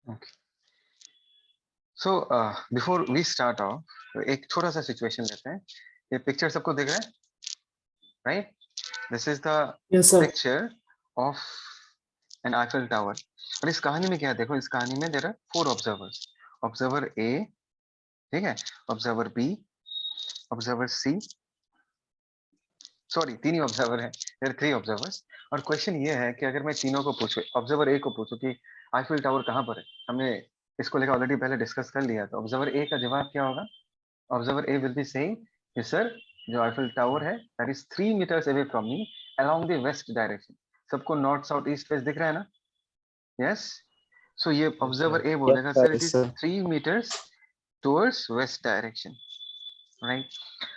Okay. So before we start off, एक छोटा सा सिचुएशन लेते हैं. ये पिक्चर सबको दिख रहा है, right? This is the Yes, sir. picture of an Eiffel Tower. और इस कहानी में क्या है, देखो इस कहानी में there are 4 observers. Observer A, ठीक है, Observer B, Observer C. Sorry, 3 ही ऑब्जर्वर हैं. There are 3 observers. और क्वेश्चन ये है कि अगर मैं तीनों को पूछूं, ऑब्जर्वर ए को पूछूं कि आईफिल टावर कहाँ पर है, हमने इसको लेकर ऑलरेडी पहले डिस्कस कर लिया. तो ऑब्जर्वर ए का जवाब क्या होगा? Observer A will be saying कि सर, जो आईफिल टावर है that is 3 metres away from me along the west direction. सबको नॉर्थ साउथ ईस्ट वेस्ट दिख रहा है ना? यस. सो ये ऑब्जर्वर ए Yes, बोलेगा sir. Sir it Yes, is sir. 3 metres towards west direction, right?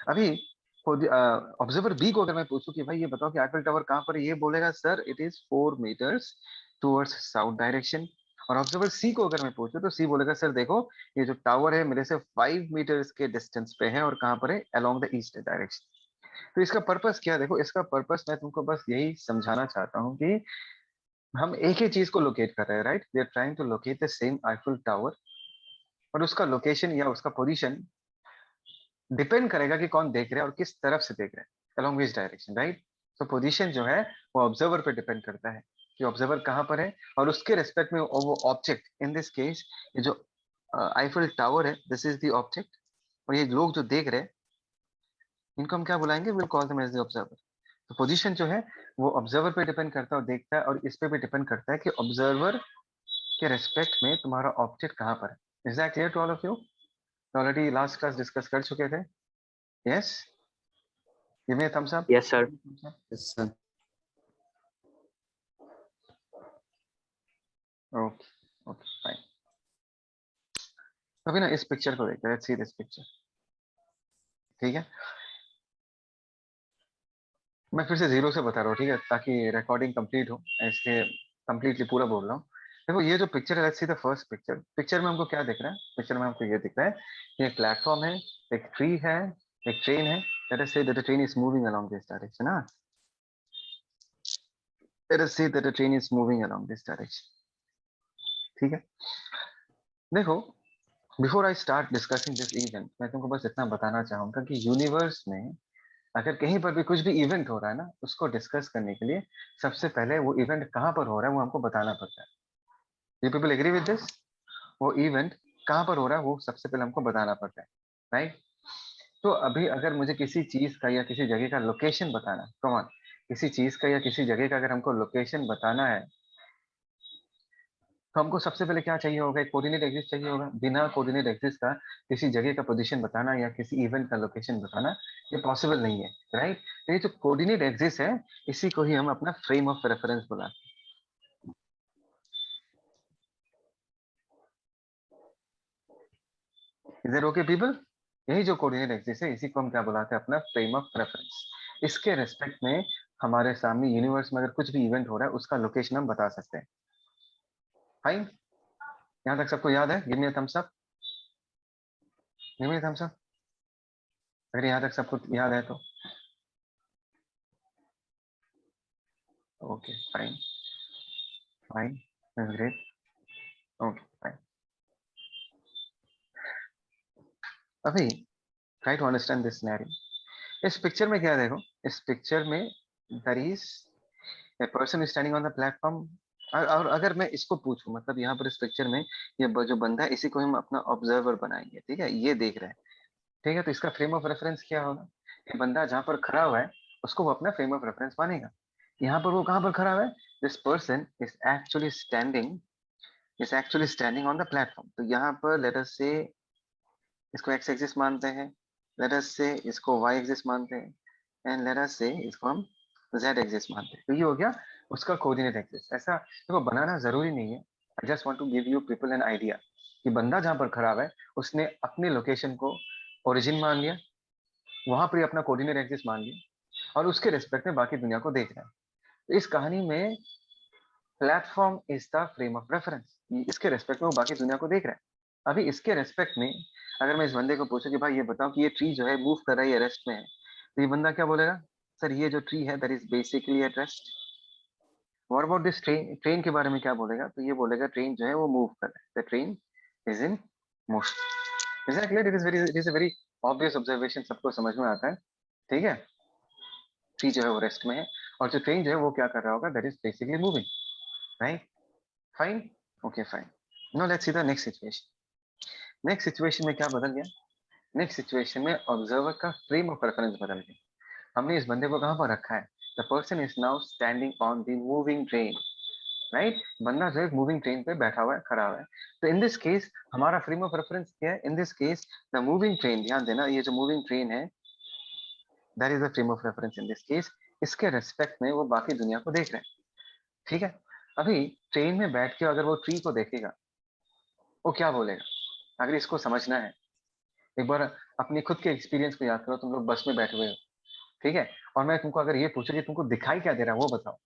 अभी observer B को अगर मैं पूछूं कि भाई ये बताओ कि आईफिल टावर कहाँ पर है, ये बोलेगा sir it is 4 metres towards south direction. और ऑब्जर्वर सी को अगर मैं पूछूं तो सी बोलेगा सर देखो, ये जो टावर है मेरे से 5 मीटर्स के डिस्टेंस पे है और कहाँ पर है, अलोंग द ईस्ट डायरेक्शन. तो इसका पर्पस क्या है? देखो इसका पर्पस मैं तुमको बस यही समझाना चाहता हूँ कि हम एक ही चीज को लोकेट कर रहे हैं, right? We are trying to locate the same Eiffel tower. और उसका लोकेशन या उसका पोजीशन डिपेंड करेगा कि कौन देख रहा है और किस तरफ से देख रहा है, अलोंग विच डायरेक्शन, राइट? तो पोजीशन जो है वो ऑब्जर्वर पे डिपेंड करता है कि ऑब्जर्वर कहाँ पर है, और उसके रेस्पेक्ट में वो ऑब्जेक्ट, इन दिस केस ये जो आईफिल टावर है, दिस इज द ऑब्जेक्ट. और ये लोग जो देख रहे हैं, इनको हम क्या बुलाएंगे? Will call them as the observer. तो पोजीशन जो है वो ऑब्जर्वर पे डिपेंड करता है और देखता है, और इस पे भी डिपेंड करता है कि ऑब्जर्वर के रेस्पेक्ट में तुम्हारा ऑब्जेक्ट कहाँ पर है. Is that clear to all of you? Already last class discuss कर चुके थे. Yes. Give me a thumbs up. Yes, sir. Yes, sir. Okay, okay, fine. अभी ना इस पिक्चर को देखते हैं. Let's see this picture. ठीक है, मैं फिर से जीरो से बता रहा हूँ, ठीक है, ताकि रिकॉर्डिंग कंप्लीट हो, इसलिए कंप्लीटली पूरा बोल रहा हूँ. देखो ये जो पिक्चर है, let's see the first picture. Picture में हमको क्या दिख रहा है? पिक्चर में हमको ये दिख रहा है कि एक प्लेटफॉर्म है, एक ट्री है, एक ट्रेन है. Let us say that the train is moving along this direction. हाँ, let us say that the train is moving along this direction. ठीक है, देखो before I start discussing this event, मैं तुमको बस इतना बताना चाहूंगा कि यूनिवर्स में अगर कहीं पर भी कुछ भी इवेंट हो रहा है ना, उसको डिस्कस करने के लिए सबसे पहले वो इवेंट कहाँ पर हो रहा है वो हमको बताना पड़ता है. You people agree with this? वो इवेंट कहाँ पर हो रहा है वो सबसे पहले हमको बताना पड़ता है, राइट? तो अभी अगर मुझे किसी चीज का या किसी जगह का लोकेशन बताना, कौन, किसी चीज का या किसी जगह का अगर हमको लोकेशन बताना है, तो हमको सबसे पहले क्या चाहिए होगा? एक कोऑर्डिनेट एक्सिस चाहिए होगा. बिना कोऑर्डिनेट एक्सिस का किसी जगह का पोजीशन बताना या किसी इवेंट का लोकेशन बताना ये पॉसिबल नहीं है, राइट? तो ये जो कोऑर्डिनेट एक्सिस है, इसी को ही हम अपना फ्रेम ऑफ रेफरेंस बुलाते हैं. Is it okay people? यही जो कोऑर्डिनेट एक्सिस है, इसी को हम क्या बुलाते हैं? अपना फ्रेम ऑफ रेफरेंस. इसके रेस्पेक्ट में हमारे सामने यूनिवर्स में अगर कुछ भी इवेंट हो रहा है, उसका लोकेशन हम बता सकते हैं. फाइन, यहाँ तक सबको याद है? Give me a thumbs up. Give me a thumbs up अगर यहाँ तक सबको याद है तो. Okay, fine fine, that's great. Okay, fine. अभी try to understand this scenario. इस पिक्चर में क्या है? देखो इस पिक्चर में there is a person standing on the platform. और अगर मैं इसको पूछूं, मतलब यहाँ पर इस पिक्चर में ये जो बंदा है, इसी को हम अपना ऑब्जर्वर बनाएंगे, ठीक है? ये देख रहा है, ठीक है? तो इसका फ्रेम ऑफ रेफरेंस क्या होगा? ये बंदा जहाँ पर खड़ा हुआ है उसको वो अपना फ्रेम ऑफ रेफरेंस मानेगा. यहाँ पर वो कहाँ पर खड़ा हुआ है? This person is actually standing on the platform. तो यहाँ पर लेट अस से इसको एक्स एक्सिस मानते हैं, लेट अस से इसको वाई एक्सिस मानते हैं, एंड लेट अस से इसको हम जेड एक्सिस मानते हैं. तो ये हो गया उसका कोऑर्डिनेट एक्सिस. ऐसा देखो बनाना जरूरी नहीं है. I just want to give you people an idea कि बंदा जहाँ पर खड़ा हुआ है उसने अपने लोकेशन को ओरिजिन मान लिया, वहां पर ही अपना कोऑर्डिनेट एक्सिस मान लिया, और उसके रिस्पेक्ट में बाकी दुनिया को देख रहा है. तो इस कहानी में platform is the frame of reference. इसके रेस्पेक्ट में वो बाकी दुनिया को देख रहा है. अभी इसके रेस्पेक्ट में अगर मैं इस बंदे को पूछूं कि भाई ये बताओ कि ये ट्री जो है मूव कर रहा है या रेस्ट में है, तो ये बंदा क्या बोलेगा? सर ये जो ट्री है that is basically at rest. What about this train, train के बारे में क्या बोलेगा, तो ये बोलेगा ट्रेन जो है वो मूव कर रहा है, the train is in motion. Is that clear? It is a very obvious observation, सबको समझ में आता है, ठीक है। ट्री जो है वो रेस्ट में है, और जो ट्रेन जो है वो क्या कर रहा होगा, that is basically moving, right? Fine, okay fine. Now let's see the next situation. Next situation में क्या बदल गया, नेक्स्ट सिचुएशन में ऑब्जर्वर का फ्रेम ऑफ रेफरेंस बदल गया। हमने इस बंदे को कहां पर रखा है, the person is now standing on the moving train, right? बंदा जो है मूविंग ट्रेन पे बैठा हुआ है, खड़ा हुआ है। तो इन दिस केस हमारा फ्रेम ऑफ रेफरेंस क्या है, इन this case the moving train, ध्यान देना ये जो मूविंग ट्रेन है that is the frame of reference in this case. इसके रेस्पेक्ट में वो बाकी दुनिया को देख रहे हैं, ठीक है। अभी ट्रेन में बैठ के अगर वो ट्री को देखेगा, वो क्या बोलेगा, अगर इसको समझना है, एक बार अपनी खुद के एक्सपीरियंस को याद करो। तुम लोग बस में बैठे हुए हो, ठीक है, और मैं तुमको अगर ये पूछूं कि तुमको दिखाई क्या दे रहा है वो बताओ।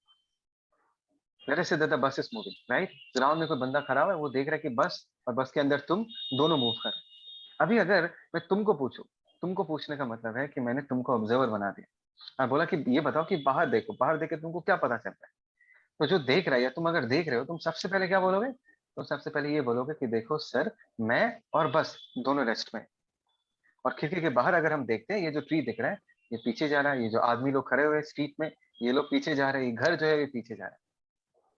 Late us say that the bus is moving, right? Ground में कोई बंदा खड़ा हुआ है, वो देख रहा है कि बस और बस के अंदर तुम दोनों मूव कर रहे हो। अभी अगर मैं तुमको पूछूं, तुमको पूछने का मतलब है कि मैंने तुमको ऑब्जर्वर बना दिया, और बोला कि ये बताओ कि बाहर देखो, बाहर देख के तुमको क्या पता चल रहा है। तो जो देख रहा है, या तुम अगर देख रहे हो, तुम सबसे पहले क्या बोलोगे, तो सबसे पहले ये बोलोगे कि देखो सर, मैं और बस दोनों रेस्ट में। और खिड़की के बाहर अगर हम देखते हैं, ये जो ट्री दिख रहा है ये पीछे जा रहा है, ये जो आदमी लोग खड़े हुए हैं स्ट्रीट में ये लोग पीछे जा रहे हैं, ये घर जो है ये पीछे जा रहा है।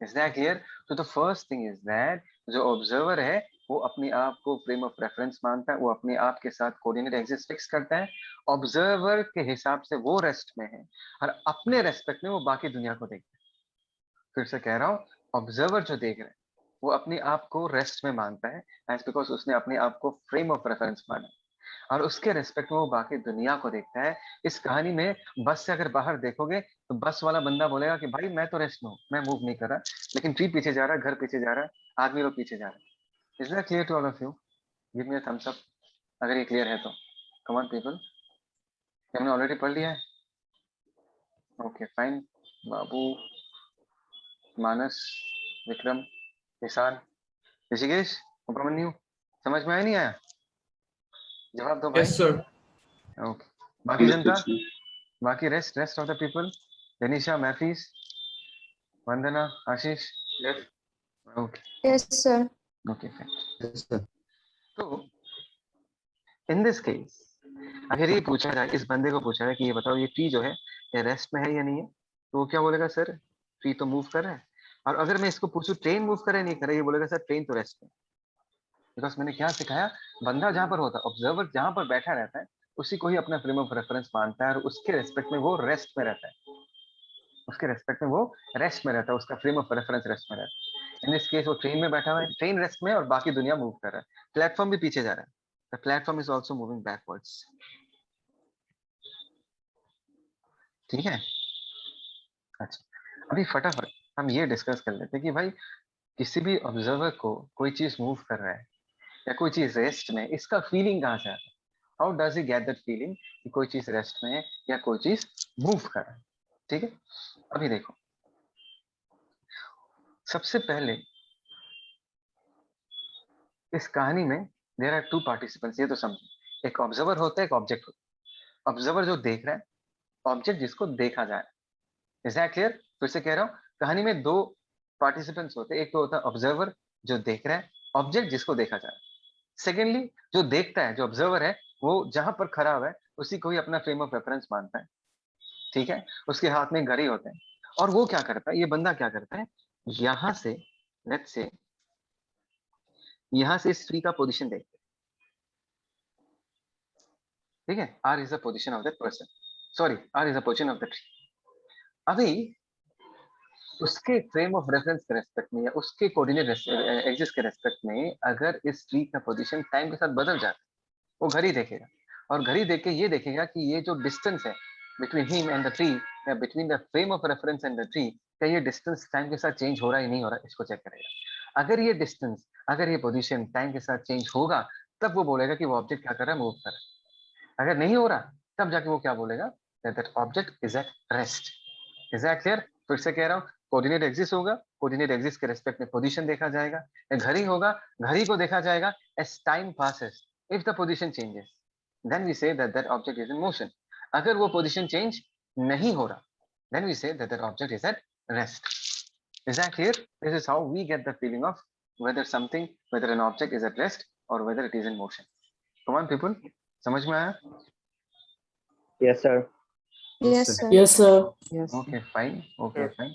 Is that clear? तो the first thing is that जो ऑब्जर्वर है वो अपने आप को फ्रेम ऑफ रेफरेंस मानता है, वो अपने आप के साथ कोऑर्डिनेट एक्सिस फिक्स करता है। ऑब्जर्वर के हिसाब से वो रेस्ट में है, और अपने रेस्पेक्ट में वो बाकी दुनिया को देखता है। फिर से कह रहा हूँ, ऑब्जर्वर जो देख रहा है वो अपने आप को रेस्ट में मानता है, एज बिकॉज उसने अपने आप को फ्रेम ऑफ रेफरेंस माना, और उसके रेस्पेक्ट में वो बाकी दुनिया को देखता है। इस कहानी में बस से अगर बाहर देखोगे तो बस वाला बंदा बोलेगा कि भाई मैं तो रेस्ट में हूँ, मैं मूव नहीं कर रहा, लेकिन ट्री पीछे जा रहा है, घर पीछे जा रहा है, आदमी लोग पीछे जा रहे हैं। Is that clear to all of you? Give me a thumbs up अगर ये क्लियर है तो। कम ऑन पीपल, हमने ऑलरेडी पढ़ लिया है, ओके फाइन। बाबू, मानस, विक्रम, किसान, ऋषिकेश, उपमन्यु, समझ में आया नहीं आया? जवाब दो भाई। Yes, sir. ओके, बाकी जनता, Understood, sir. बाकी rest of the people, Janisha, Mafiz, Vandana, Ashish, Yes. Okay Yes, sir. Okay fine. Yes, sir. तो इन दिस केस अगर ये पूछा जाए, इस बंदे को पूछा जाए कि ये बताओ ये ट्री जो है ये रेस्ट में है या नहीं है, तो वो क्या बोलेगा, सर ट्री तो मूव कर रहा है। और अगर मैं इसको पूछूं ट्रेन मूव करे नहीं करे, ये बोलेगा सर ट्रेन तो रेस्ट में। बिकॉज मैंने क्या सिखाया, बंदा जहां पर होता है, ऑब्जर्वर जहां पर बैठा रहता है, उसी को ही अपना फ्रेम ऑफ रेफरेंस मानता है, और उसके रेस्पेक्ट में वो रेस्ट में रहता है, उसके रेस्पेक्ट में वो रेस्ट में रहता है, उसका फ्रेम ऑफ रेफरेंस रेस्ट में रहता है। इन दिस केस वो ट्रेन में बैठा हुआ है, ट्रेन रेस्ट में है और बाकी दुनिया मूव कर रहा है, प्लेटफॉर्म भी पीछे जा रहा है, the platform is also moving backwards, ठीक है। अच्छा, अभी फटाफट हम ये डिस्कस कर लेते हैं कि भाई किसी भी ऑब्जर्वर को कोई चीज मूव कर रहा है या कोई चीज रेस्ट में, इसका फीलिंग कहाँ से आता है, how does he get that feeling कि कोई चीज रेस्ट में है या कोई चीज मूव कर रहा है, ठीक है। अभी देखो, सबसे पहले इस कहानी में देयर आर टू पार्टिसिपेंट्स, ये तो समझो, एक ऑब्जर्वर होता है, एक ऑब्जेक्ट होता है। ऑब्जर्वर जो देख रहा है, ऑब्जेक्ट जिसको देखा जाए। Is that clear? फिर से कह रहा हूँ, कहानी में दो पार्टिसिपेंट्स होते हैं, एक तो होता है ऑब्जर्वर जो देख रहा है, ऑब्जेक्ट जिसको देखा जा रहा है। सेकेंडली जो देखता है, जो ऑब्जर्वर है, वो जहां पर खड़ा हुआ है उसी को ही अपना फ्रेम ऑफ रेफरेंस मानता है, ठीक है। उसके हाथ में घड़ी होते हैं, और वो क्या करता है, ये बंदा क्या करता है, यहां से, लेट्स से यहां से इस ट्री का पोजीशन देखते हैं, ठीक है। R is the position of that person, sorry, R is the position of the tree. अभी उसके फ्रेम ऑफ रेफरेंस के रेस्पेक्ट में या उसके कोऑर्डिनेट एक्सिस के रेस्पेक्ट में अगर इस ट्री का पोजीशन टाइम के साथ बदल जाता है, वो घड़ी देखेगा, और घड़ी देख के ये देखेगा कि ये जो डिस्टेंस है between him and the tree, या between the frame of reference and the tree, क्या ये डिस्टेंस टाइम के साथ चेंज हो रहा है या नहीं हो रहा है, इसको चेक करेगा। अगर ये डिस्टेंस, अगर ये पोजीशन टाइम के साथ चेंज होगा, तब वो बोलेगा कि वो ऑब्जेक्ट क्या कर रहा है, मूव कर रहा है। अगर नहीं हो रहा, तब जाके वो क्या बोलेगा, that object is at rest. Is that clear? फिर से कह रहा हूँ, कोऑर्डिनेट एक्सिस होगा, कोऑर्डिनेट एक्सिस के रेस्पेक्ट में पोजीशन देखा जाएगा, या घड़ी होगा, घड़ी को देखा जाएगा as time passes. If the position changes, then we say that that object is in motion. अगर वो पोजीशन चेंज नहीं हो रहा, then we say that that object is at rest. Is that clear? This is how we get the feeling of whether something, whether an object is at rest or whether it is in motion. Come on people, समझ में आया? Yes, sir. Yes, sir. Yes, sir. Yes. Okay, fine. Okay, fine.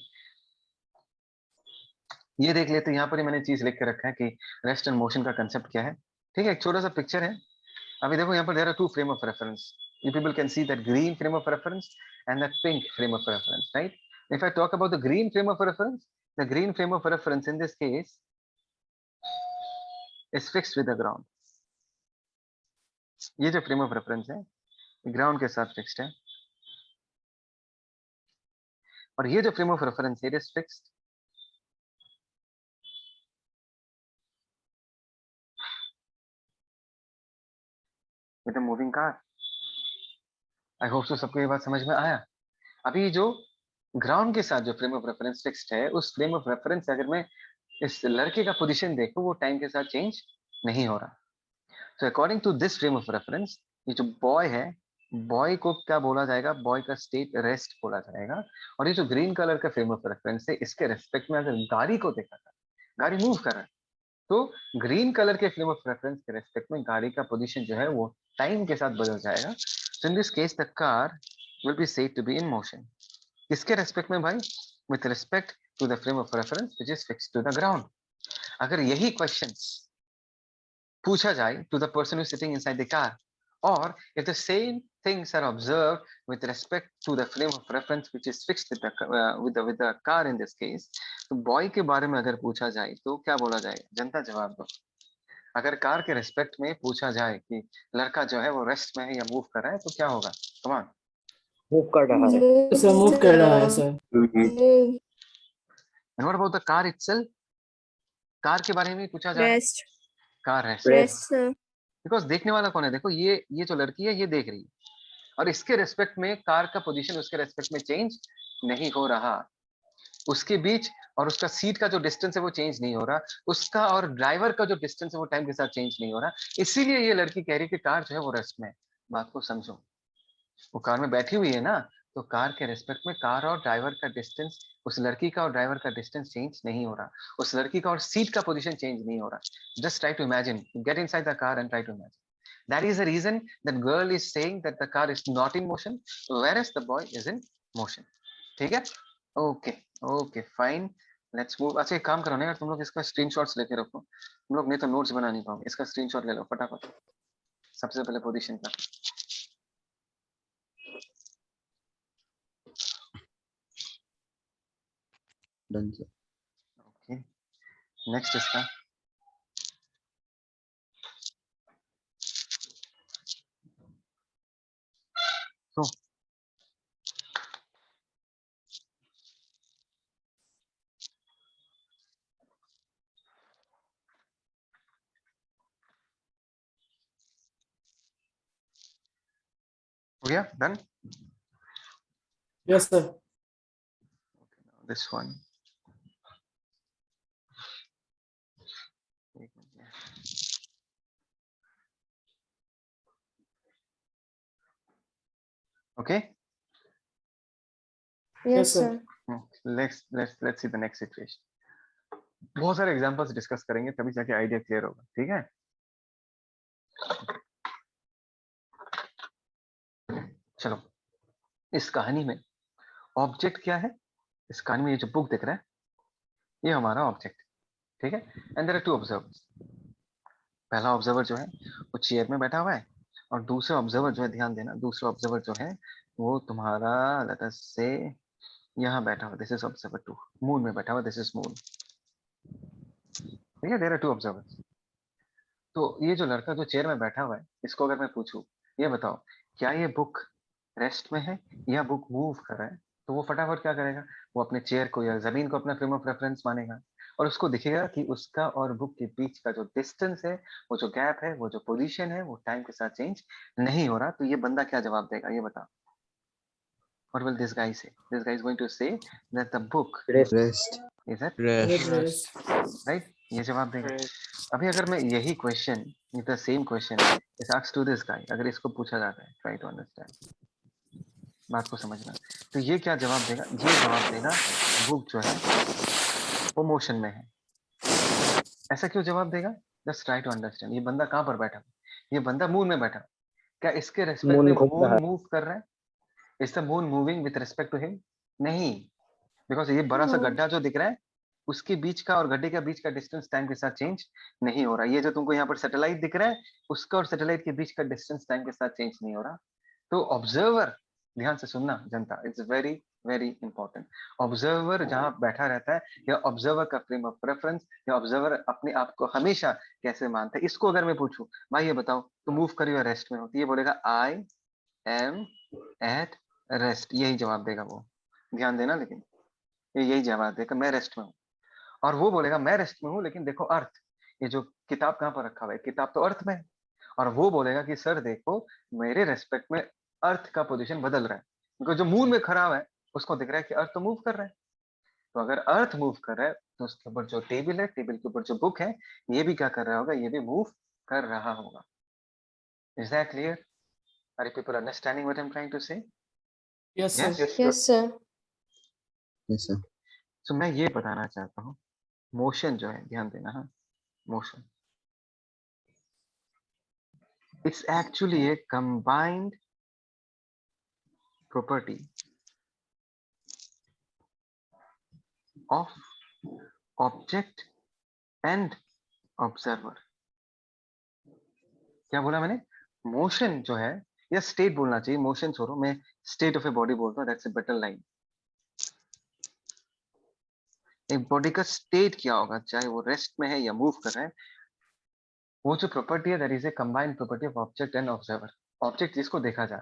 ये देख लेते हैं, यहाँ पर ही मैंने चीज लिख के रखा है कि रेस्ट एंड मोशन का कंसेप्ट क्या है. ठीक है, एक छोटा सा पिक्चर है. अभी देखो यहाँ पर there are two frame of reference. You people can see that green frame of reference and that pink frame of reference, right? If I talk about the green frame of reference, the green frame of reference in this case is fixed with the ground. ये जो frame of reference है, ground के साथ fixed है. और ये जो frame of reference है, it is fixed with a moving car. I hope so सबको ये बात समझ में आया. अभी जो ग्राउंड के साथ जो फ्रेम ऑफ रेफरेंस फिक्स्ड है, उस फ्रेम ऑफ रेफरेंस से अगर मैं इस लड़के का पोजीशन देखूं, वो टाइम के साथ चेंज नहीं हो रहा. तो according to this frame of reference, ये जो बॉय है, बॉय को क्या बोला जाएगा? बॉय का स्टेट रेस्ट बोला जाएगा. और ये जो ग्रीन कलर का फ्रेम ऑफ रेफरेंस है, इसके रेस्पेक्ट में अगर गाड़ी को देखा था, गाड़ी मूव कर रहा है, तो ग्रीन कलर के फ्रेम ऑफ रेफरेंस के रेस्पेक्ट में गाड़ी का पोजीशन जो है वो टाइम के साथ बदल जाएगा. So in this case, the car will be said to be in motion. किसके रेस्पेक्ट में भाई? With respect to the frame of reference which is fixed to the ground. अगर यही questions पूछा जाए to the person who is sitting inside the car, or if the same things are observed with respect to the frame of reference which is fixed with the car in this case, तो boy के बारे में अगर पूछा जाए तो क्या बोला जाएगा? जनता जवाब दो. अगर कार के रेस्पेक्ट में पूछा जाए कि लड़का जो है वो रेस्ट में है या मूव कर रहा है, तो क्या होगा? Come on. मूव कर रहा है. Sir, move कर रहा है sir. Move. And what about the car itself? Car के बारे में पूछा जा रहा है. Rest. Car rest. Rest, sir. Because देखने वाला कौन है? देखो ये जो लड़की है, ये देख रही है, और इसके रेस्पेक्ट में कार का पोजीशन उसके रेस्पेक्ट में चेंज नहीं हो रहा. उसके बीच और उसका सीट का जो डिस्टेंस है वो चेंज नहीं हो रहा. उसका और ड्राइवर का जो डिस्टेंस है वो टाइम के साथ चेंज नहीं हो रहा. इसीलिए ये लड़की कह रही है कि कार जो है वो रेस्ट में है. बात को समझो, वो कार में बैठी हुई है ना, तो कार के रेस्पेक्ट में कार और ड्राइवर का डिस्टेंस, उस लड़की का और ड्राइवर का डिस्टेंस चेंज नहीं हो रहा. उस लड़की का और सीट का पोजीशन चेंज नहीं हो रहा. Just try to imagine, get inside the car and try to imagine. That is the reason that girl is saying that the car is not in motion, whereas the boy is in motion. ठीक है? Okay, okay, fine. Let's move. अच्छा, एक काम करो ना यार, तुम लोग इसका स्क्रीनशॉट्स लेके रखो. तुम लोग नहीं तो नोट्स बना नहीं पाओगे. इसका स्क्रीनशॉट ले लो फटाफट. सबसे पहले पोजीशन का. Done, sir. Okay. Next इसका. So हो गया? Done? Yes, sir. This one. Okay. Yes, sir. sir. Let's see the next situation. बहुत सारे एग्जांपल्स डिस्कस करेंगे, तभी जाके आइडिया क्लियर होगा. ठीक है? चलो, इस कहानी में ऑब्जेक्ट क्या है? इस कहानी में ये जो बुक दिख रहा है, ये हमारा ऑब्जेक्ट. ठीक है? And there are two observers. पहला ऑब्जर्वर जो है वो चेयर में बैठा हुआ है, और दूसरा ऑब्जर्वर जो है, ध्यान देना, दूसरा ऑब्जर्वर जो है वो तुम्हारा लेट अस से यहाँ बैठा हुआ. This is observer 2. मून में बैठा हुआ. This is moon. ठीक है? There are two observers. तो ये जो लड़का जो चेयर में बैठा हुआ है, इसको अगर मैं पूछूं, ये बताओ क्या ये बुक रेस्ट में है या बुक मूव कर रहा है, तो वो फटाफट क्या करेगा? वो अपने चेयर को या जमीन को अपना फ्रेम ऑफ रेफरेंस मानेगा, और उसको दिखेगा कि उसका और बुक के बीच का जो डिस्टेंस है, वो जो गैप है, वो जो पोजीशन है, वो टाइम के साथ चेंज नहीं हो रहा. तो ये बंदा क्या जवाब देगा? ये बताओ. What will this guy say? This guy is going to say that the book Rest. is at Yes. right. ये जवाब देगा. अभी अगर मैं यही question, the same question is asked to this guy, अगर इसको पूछा जाता है, ट्राई टू अंडरस्टैंड, बात को समझना, तो ये क्या जवाब देगा? ये जवाब देगा बुक जो है वो मोशन में है। ऐसा क्यों जवाब देगा? Just try to understand. ये बंदा कहाँ पर बैठा है? ये बंदा मून में बैठा है। क्या इसके रेस्पेक्ट में मून घूम रहा मून है। मूव कर रहा है? Is the moon moving with respect to him? नहीं, बिकॉज ये बड़ा सा No. गड्ढा जो दिख रहा है उसके बीच का और गड्ढे के बीच का डिस्टेंस टाइम के साथ चेंज नहीं हो रहा। ये जो तुमको यहाँ पर सैटेलाइट दिख रहा है उसका और सैटेलाइट के बीच का डिस्टेंस टाइम के साथ चेंज नहीं हो रहा। तो ऑब्जर्वर, ध्यान से सुनना जनता, it's very very important. Observer जहां बैठा रहता है या ऑब्जर्वर का फ्रेम ऑफ रेफरेंस या ऑब्जर्वर अपने आप को हमेशा कैसे मानता है। इसको अगर मैं पूछूं भाई ये बताओ तो मूव कर या रेस्ट में हो, तो ये बोलेगा आई एम एट रेस्ट, यही जवाब देगा वो। ध्यान देना, लेकिन ये यही जवाब देगा मैं रेस्ट में हूँ। और वो बोलेगा मैं रेस्ट में हूँ लेकिन देखो अर्थ, ये जो किताब कहाँ पर रखा हुआ है, किताब तो अर्थ में है। और वो बोलेगा कि सर देखो मेरे रेस्पेक्ट में अर्थ का पोजीशन बदल रहा है, क्योंकि जो मून में खड़ा हुआ है उसको दिख रहा है कि अर्थ तो मूव कर रहा है। तो अगर अर्थ मूव कर रहा है तो उसके ऊपर जो टेबल है, टेबल के ऊपर जो बुक है, ये भी क्या कर रहा होगा? ये भी मूव कर रहा होगा। Is that clear? Are you people understanding what I am trying to say? Yes, sir. Yes. Yes, sir. Yes, sir. तो मैं ये बताना चाहता हूँ, मोशन जो है, ध्यान देना, हाँ, motion it's actually a combined property of object and observer। क्या बोला मैंने? मोशन जो है, या स्टेट बोलना चाहिए, मोशन छोड़ो, मैं स्टेट ऑफ ए बॉडी बोलता हूँ, दैट्स ए बेटर लाइन। एक बॉडी का स्टेट क्या होगा, चाहे वो रेस्ट में है या मूव कर रहा है, वो जो प्रॉपर्टी है that is a combined property of object and observer. Object जिसको देखा जाए,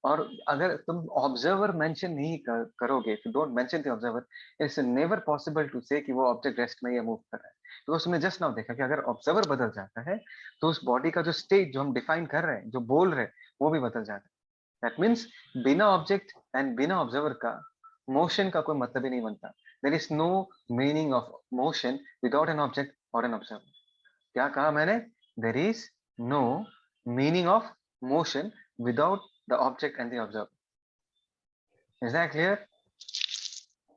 और अगर तुम ऑब्जर्वर मेंशन नहीं करोगे, if you don't mention the observer, it's never possible to say कि वो ऑब्जेक्ट रेस्ट में या मूव कर रहा है। तो उसने जस्ट नाउ देखा कि अगर ऑब्जर्वर बदल जाता है तो उस बॉडी का जो स्टेट जो हम डिफाइन कर रहे हैं, जो बोल रहे हैं, वो भी बदल जाता है। दैट मीन्स बिना ऑब्जेक्ट एंड बिना ऑब्जर्वर का मोशन का कोई मतलब ही नहीं बनता। There is no meaning of motion without an object और एन ऑब्जर्वर। क्या कहा मैंने? There is no meaning of motion without the object and the observer. Is that clear?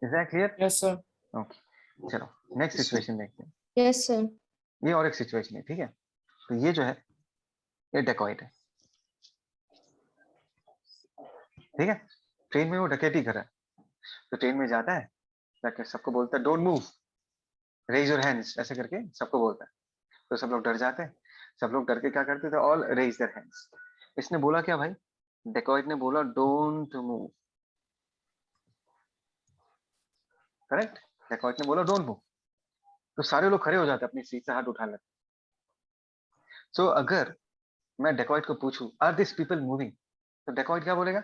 Is that clear? Yes, sir. Okay. चलो next situation देखते हैं। Yes, sir. ये और एक सिचुएशन है, ठीक है? तो ये जो है ये डेकॉइट है, ठीक है? ट्रेन में वो डकैती कर रहा है। तो ट्रेन में जाता है, जाके सबको बोलता है don't move, raise your hands, ऐसे करके सबको बोलता है। तो सब लोग डर जाते हैं। सब लोग डर के क्या करते थे? All raise their hands. इसने बोला क्या भाई? डेकॉइट ने बोला डोंट मूव, करेक्ट? डेकॉइट ने बोला डोंट मूव, तो सारे लोग खड़े हो जाते, अपनी सीट से हाथ उठा लेते। सो अगर मैं डेकॉइट को पूछूं आर दिस पीपल मूविंग, तो डेकॉइट क्या बोलेगा?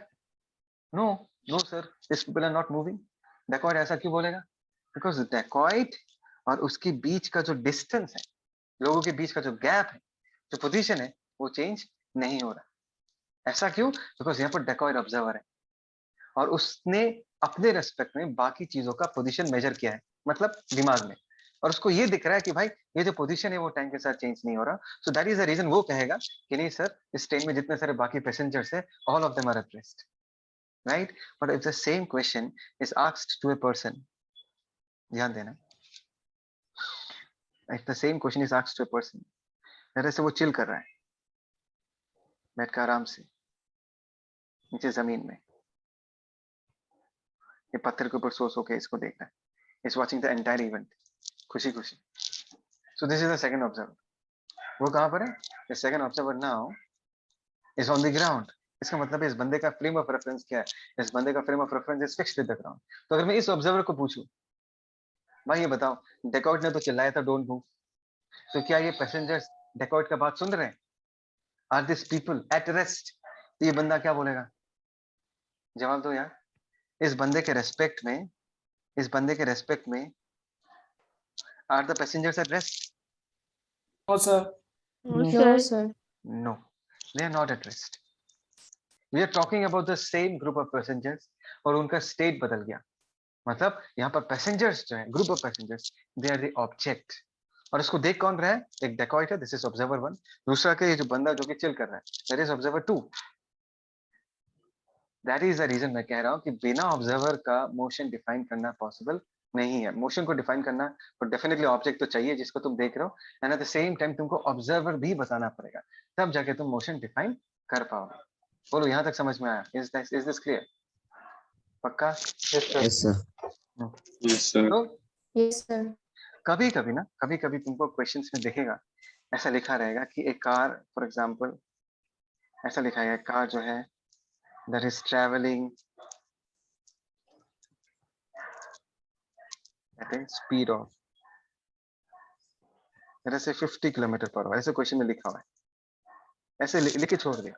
No, no sir, this people are not moving. Dacoit ऐसा क्यों बोलेगा? बिकॉज डेकॉइट और उसके बीच का जो डिस्टेंस है, लोगों के बीच का जो गैप है, जो पोजीशन है, वो चेंज नहीं हो रहा। ऐसा क्यों? बिकॉज यहाँ पर डेकॉइट ऑब्जर्वर है और उसने अपने रेस्पेक्ट में बाकी चीजों का पोजीशन मेजर किया है, मतलब दिमाग में, और उसको ये दिख रहा है कि भाई ये जो पोजीशन है वो टाइम के साथ चेंज नहीं हो रहा। So that is the reason वो कहेगा कि नहीं सर, इस ट्रेन में जितने सारे बाकी पैसेंजर्स है, all of them are at rest, right? But if the same question is asked to a person, ध्यान देना, if the same question is asked to a person, मेरे से वो चिल कर रहा है, बैठ कर आराम से नीचे जमीन में, ये पत्थर के ऊपर सो के इसको देख रहा है, is watching the entire event खुशी खुशी। So this is the second observer. वो कहां पर है? The second observer now is on the ground. इसका मतलब है इस बंदे का फ्रेम ऑफ रेफरेंस क्या है? इस बंदे का frame of reference is fixed with the ground. तो अगर मैं इस ऑब्जर्वर को पूछूं भाई ये बताओ, डेकॉइट ने तो चिल्लाया था डोंट मूव, तो क्या ये पैसेंजर्स डेकॉइट का बात सुन रहे हैं? Are this people at rest? तो ये बंदा क्या बोलेगा? जवाब दो यार। इस बंदे के रेस्पेक्ट में, इस बंदे के रेस्पेक्ट में are the passengers at rest? No, sir. No, sir. No, they are not at rest. We are talking about the same group of passengers और उनका स्टेट बदल गया। मतलब यहाँ पर पैसेंजर्स जो है, group of passengers, they are the object. और इसको देख कौन रहा है? एक डेकॉइट है, दिस इज ऑब्जर्वर 1। दूसरा के ये जो बंदा जो कि चिल कर रहा है, that is observer 2। That is the reason मैं कह रहा हूँ कि बिना ऑब्जर्वर का मोशन डिफाइन करना पॉसिबल नहीं है। मोशन को डिफाइन करना तो डेफिनेटली ऑब्जेक्ट तो चाहिए जिसको तुम देख रहे हो, and at the same time तुमको ऑब्जर्वर भी बताना पड़ेगा, तब जाके तुम मोशन डिफाइन कर पाओगे। बोलो यहाँ तक समझ में आया? Is this clear? पक्का? Yes, sir. Yes, sir. Yes, sir. तो Yes, sir. कभी कभी तुमको क्वेश्चंस में दिखेगा ऐसा लिखा रहेगा कि एक कार, फॉर एग्जांपल ऐसा लिखा है, कार जो है that is travelling at a speed of जैसे 50 किलोमीटर पर आवर, ऐसे क्वेश्चन में लिखा हुआ है, ऐसे लिख के छोड़ दिया,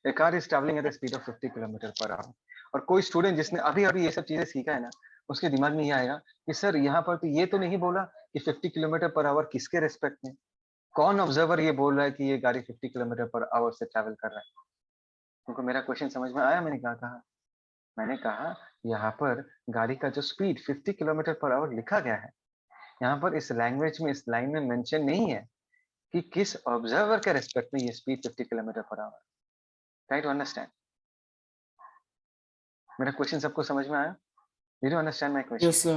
a car is travelling at a speed of 50 kilometre per hour. और कोई स्टूडेंट जिसने अभी अभी ये सब चीजें सीखा है ना, उसके दिमाग में ये आएगा कि सर यहाँ पर तो ये तो नहीं बोला कि 50 किलोमीटर पर आवर किसके रेस्पेक्ट में, कौन ऑब्जर्वर ये बोल रहा है कि ये गाड़ी 50 किलोमीटर पर आवर से ट्रैवल कर रहा है। तुमको मेरा क्वेश्चन समझ में आया? मैंने क्या कहा? मैंने कहा यहाँ पर गाड़ी का जो स्पीड 50 किलोमीटर पर आवर लिखा गया है, यहाँ पर इस लैंग्वेज में, इस लाइन में मेंशन नहीं है कि किस ऑब्जर्वर के रेस्पेक्ट में ये speed 50 kilometre per hour. Try to understand. मेरा क्वेश्चन सबको समझ में आया? Did you understand my question? Yes, sir.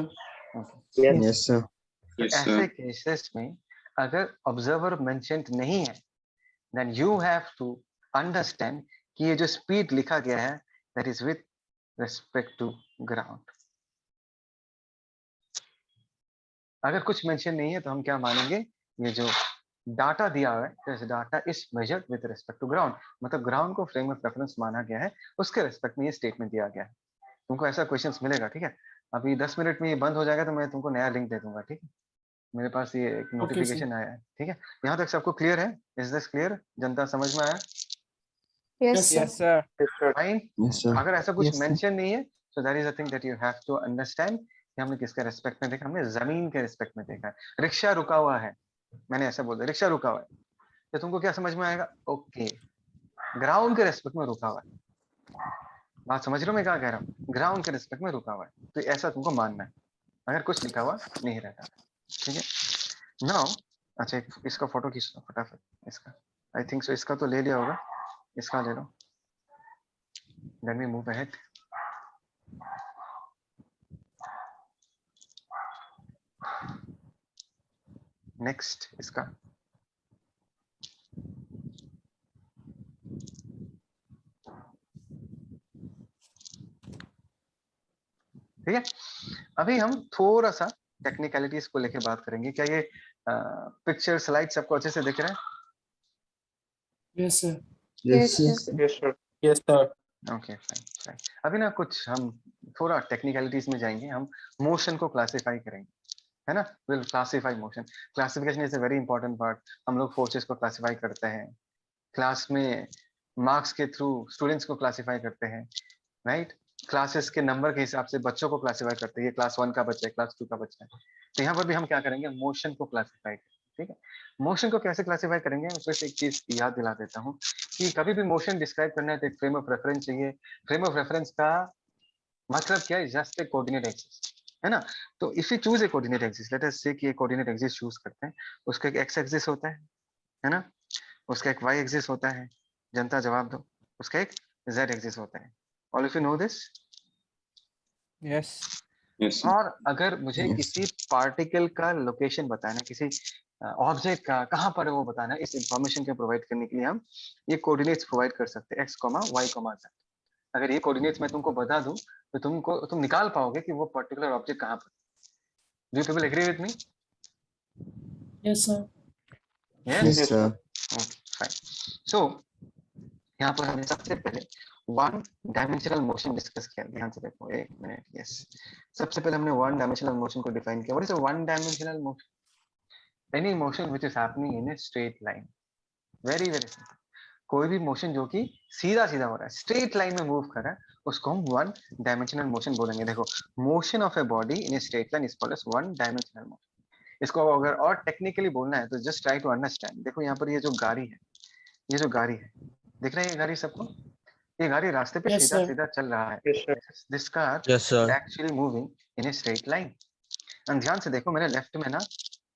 Okay. Yes. Yes, sir. तो Yes, ऐसे sir. केसेस में अगर ऑब्जर्वर मेंशन्ड नहीं है, then you have to understand कि ये जो स्पीड लिखा गया है that is with respect to ground। अगर कुछ मेंशन नहीं है तो हम क्या मानेंगे, ये जो डाटा दिया हुआ है, this data is measured with respect to ground, मतलब ग्राउंड को फ्रेम ऑफ रेफरेंस माना गया है, उसके रेस्पेक्ट में ये स्टेटमेंट दिया गया है। तुमको ऐसा क्वेश्चंस मिलेगा, ठीक है? अभी 10 मिनट में ये बंद हो जाएगा तो मैं तुमको नया लिंक दे दूंगा, ठीक है? मेरे पास ये एक नोटिफिकेशन आया है, ठीक है? यहाँ तक सबको क्लियर है? Is this clear? जनता समझ में आया? Yes, sir. Yes, sir. Yes, sir. Fine. Yes, sir. अगर ऐसा कुछ Yes, sir. मेंशन नहीं है so that is a thing that you have to understand कि हमने किसके रेस्पेक्ट में देखा, हमने जमीन के रेस्पेक्ट में देखा है। रिक्शा रुका हुआ है, मैंने ऐसा बोल दिया रिक्शा रुका हुआ है, तो तुमको क्या समझ में आएगा? ओके, ग्राउंड के रेस्पेक्ट में रुका हुआ है। बात समझ रहे हो मैं क्या कह रहा हूँ? ग्राउंड के रेस्पेक्ट में रुका हुआ है, तो ऐसा तुमको मानना है अगर कुछ लिखा हुआ नहीं रहता, ठीक है? नाउ अच्छा इसका फोटो खींच लो फटाफट, इसका आई थिंक सो इसका तो ले लिया होगा, इसका ले लो, then we move ahead. Next इसका ठीक है। अभी हम थोड़ा सा टेक्निकलिटीज को लेके बात करेंगे। क्या ये पिक्चर स्लाइड सबको अच्छे से दिख रहा है? Yes, sir. Yes, Yes, yes. sir. Yes, sir. Yes, sir. Okay fine fine. अभी ना कुछ हम थोड़ा टेक्निकलिटीज में जाएंगे, हम मोशन को क्लासिफाई करेंगे, है ना? Will classify motion. Classification is a very important part. हम लोग फोर्सेस को क्लासिफाई करते हैं क्लास में, मार्क्स के थ्रू स्टूडेंट्स को क्लासिफाई करते हैं, राइट? क्लासेस के नंबर के हिसाब से बच्चों को क्लासिफाई करते हैं, ये क्लास 1 का बच्चा है, क्लास 2 का बच्चा है। तो यहाँ पर भी हम क्या करेंगे, मोशन को क्लासिफाई करेंगे, ठीक है? मोशन को कैसे क्लासिफाई करेंगे, उसमें से एक चीज याद दिला देता हूँ कि कभी भी मोशन डिस्क्राइब करना है तो एक फ्रेम ऑफ रेफरेंस चाहिए। फ्रेम ऑफ रेफरेंस का मतलब क्या है? जस्ट ए कोऑर्डिनेट एक्सिस, है ना? तो if you choose a coordinate axis, late us से कि एक कोऑर्डिनेट एक्सिस चूज करते हैं, उसका एक एक्स एक्सिस होता है ना? उसका एक वाई एक्सिस होता है, जनता जवाब दो। उसका एक जेड एक्सिस होता है। All of you know this? Yes. Yes, sir. और अगर मुझे Yes. किसी पार्टिकल का लोकेशन बताना, किसी ऑब्जेक्ट का कहाँ पर है वो बताना, इस इंफॉर्मेशन को प्रोवाइड करने के लिए हम ये कोऑर्डिनेट्स प्रोवाइड कर सकते हैं, x comma y comma z. अगर ये कोऑर्डिनेट्स मैं तुमको बता दूं तो तुम निकाल पाओगे कि वो पर्टिकुलर ऑब्जेक्ट कहाँ पर। Do people agree with me? Yes, sir. Yes, sir. Okay fine. So यहाँ पर हमने सबसे पहले वन डायमेंशनल मोशन डिस्कस किया। ध्यान से देखो, एक मिनट। यस, सबसे पहले हमने वन डायमेंशनल मोशन को डिफाइन किया। What is a one dimensional motion? Any motion which is happening in a straight line. Very very simple. कोई भी मोशन जो कि सीधा सीधा हो रहा है, स्ट्रेट लाइन में मूव कर रहा है, उसको हम वन डायमेंशनल मोशन बोलेंगे। देखो, motion of a body in a straight line is called as one dimensional motion. इसको अगर और टेक्निकली बोलना है तो जस्ट ट्राई टू अंडरस्टैंड। देखो यहाँ पर ये जो गाड़ी है, ये जो गाड़ी है, दिख रहा है ये गाड़ी सबको? ये गाड़ी रास्ते पे Yes, सीधा sir. सीधा चल रहा है। Yes, sir. This car Yes, sir. Actually moving in a straight line. And ध्यान से देखो, मेरे लेफ्ट में ना,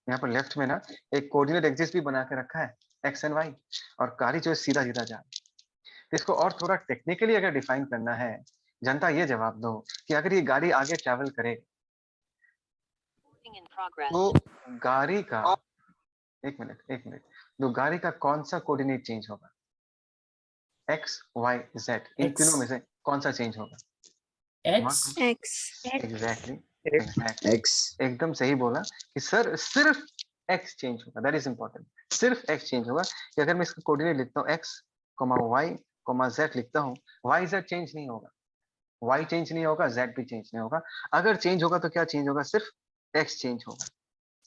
यहाँ पर लेफ्ट में ना एक कोऑर्डिनेट एक्सिस भी बना के रखा है, एक्स एंड वाई, और गाड़ी जो है सीधा सीधा जा रही है। तो इसको और थोड़ा टेक्निकली अगर डिफाइन करना है, जनता ये जवाब दो कि अगर ये गाड़ी आगे ट्रैवल करे तो गाड़ी का एक मिनट तो गाड़ी का कौन सा कोऑर्डिनेट चेंज होगा? x y z इन X. तीनों में से कौन सा चेंज होगा? X. X. Exactly X. X. एकदम सही बोला कि सर सिर्फ x चेंज होगा, दैट इज इंपॉर्टेंट, सिर्फ x चेंज होगा। कि अगर मैं इसका कोऑर्डिनेट लिखता हूँ x, y, z लिखता हूँ, y z चेंज नहीं होगा, y चेंज नहीं होगा, z भी चेंज नहीं होगा। अगर चेंज होगा तो क्या चेंज होगा? सिर्फ x चेंज होगा।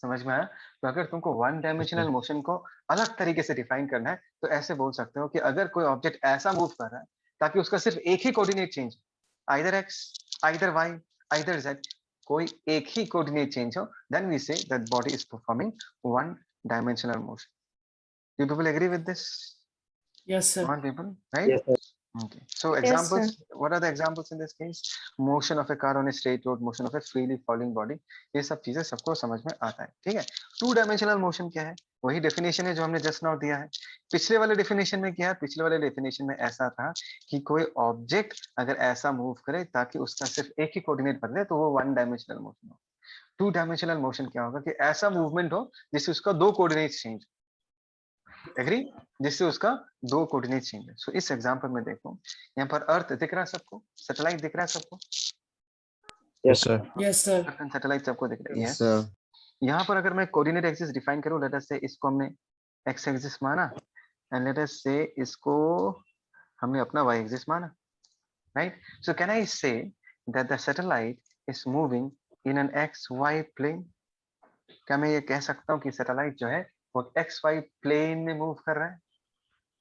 समझ में आया? तो अगर तुमको वन डायमेंशनल मोशन को अलग तरीके से डिफाइन करना है तो ऐसे बोल सकते हो कि अगर कोई ऑब्जेक्ट ऐसा मूव कर रहा है ताकि उसका सिर्फ एक ही coordinate change, either x, either y, either z, कोई एक ही कोऑर्डिनेट चेंज हो, then we say that body is performing one dimensional motion. Do people agree with this? Yes, sir. Come on, people, right? Yes, sir. Okay. So Yes, examples, what are the examples in this case? Motion of a car on a straight road, motion of a freely falling body. ये सब चीजें सबको समझ में आता है, ठीक है? टू डायमेंशनल मोशन क्या है? वही डेफिनेशन है जो हमने जस्ट नाउ दिया है। पिछले वाले डेफिनेशन में क्या है? पिछले वाले डेफिनेशन में ऐसा था कि कोई ऑब्जेक्ट अगर ऐसा मूव करे ताकि उसका सिर्फ एक ही कोऑर्डिनेट बदले तो वो वन डायमेंशनल मोशन हो। टू डायमेंशनल मोशन क्या होगा? कि ऐसा मूवमेंट हो जिससे उसका दो कोऑर्डिनेट चेंज, एग्री, जिससे उसका दो कोऑर्डिनेट चेंज है। सो इस एग्जांपल में देखो, यहाँ पर अर्थ दिख रहा है सबको, सैटेलाइट दिख रहा है सबको, Yes, sir. Yes, sir. Satellite सबको दिख रहा है। Yes, sir. यहाँ पर अगर मैं कोऑर्डिनेट एक्सिस डिफाइन करूं, लेट अस से इसको हमने एक्स एक्सिस माना एंड लेट अस से इसको हमने अपना वाई एक्सिस माना, right? So can I say that the satellite is moving in an x y plane? क्या मैं ये कह सकता हूँ कि सैटेलाइट जो है वो एक्स वाई प्लेन में मूव कर रहा है?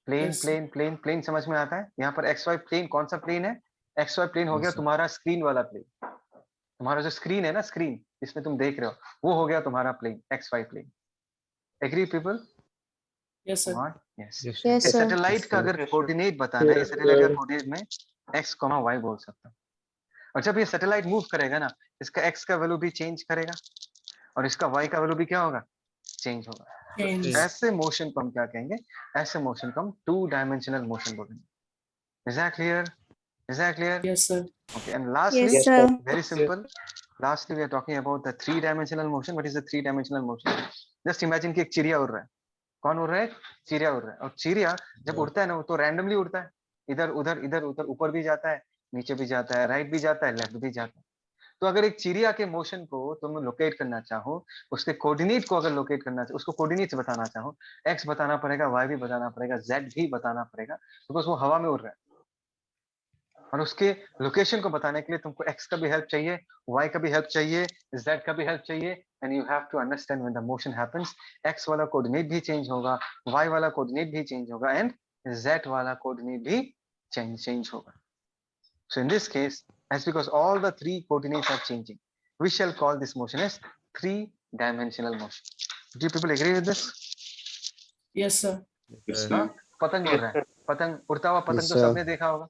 Plane Yes. Plane plane plane समझ में आता है? यहाँ पर एक्स वाई प्लेन कौन सा प्लेन है? एक्स वाई प्लेन हो Yes, गया sir. तुम्हारा स्क्रीन वाला प्लेन, तुम्हारा जो स्क्रीन है ना, स्क्रीन जिसमें तुम देख रहे हो, वो हो गया तुम्हारा plane, x y plane. Agree people? Yes, sir. Yes. Yes, sir. Yes, sir. Satellite का अगर Yes, sir. कोऑर्डिनेट बताना है, Yes, सैटेलाइट का sir. कोऑर्डिनेट में एक्स कॉमा वाई बोल सकता हूँ। और जब ये सैटेलाइट मूव करेगा ना, इसका एक्स का वैल्यू भी चेंज करेगा और इसका वाई का वैल्यू भी क्या होगा? चेंज होगा। Change. ऐसे मोशन को हम क्या कहेंगे? ऐसे मोशन को हम टू डायमेंशनल मोशन बोलेंगे। Is that clear? Is that clear? Yes, sir. Okay. And lastly, Yes, Yes, sir. sir. very simple. Lastly, we are talking about the three-dimensional motion. What is the three-dimensional motion? Just imagine कि एक चिड़िया उड़ रहा है। कौन उड़ रहा है? चिड़िया उड़ रहा है। और चिड़िया जब उड़ता है ना, वो तो रैंडमली उड़ता है। इधर उधर इधर उधर, ऊपर भी जाता है, नीचे भी जाता है, राइट भी जाता है, लेफ्ट भी जाता है। तो अगर एक चिड़िया के मोशन को तुम लोकेट करना चाहो, उसके कोऑर्डिनेट को अगर लोकेट करना चाहो, उसको कोऑर्डिनेट्स बताना चाहो, एक्स बताना पड़ेगा, वाई भी बताना पड़ेगा, जेड भी बताना पड़ेगा, बिकॉज वो हवा में उड़ रहा है। और उसके लोकेशन को बताने के लिए तुमको x का भी हेल्प चाहिए, y का भी हेल्प चाहिए, z का भी हेल्प चाहिए, and you have to understand when the motion happens, x वाला कोऑर्डिनेट भी चेंज होगा, y वाला कोऑर्डिनेट भी चेंज होगा एंड z वाला कोऑर्डिनेट भी चेंज होगा। So in this case, as because all the three coordinates are changing, we shall call this motion as three-dimensional motion. Do you people agree with this? Yes, sir. Yes, Sir. sir. हाँ, पतंग उड़ रहा है, पतंग, उड़ता हुआ पतंग Yes, तो sir. सबने देखा होगा,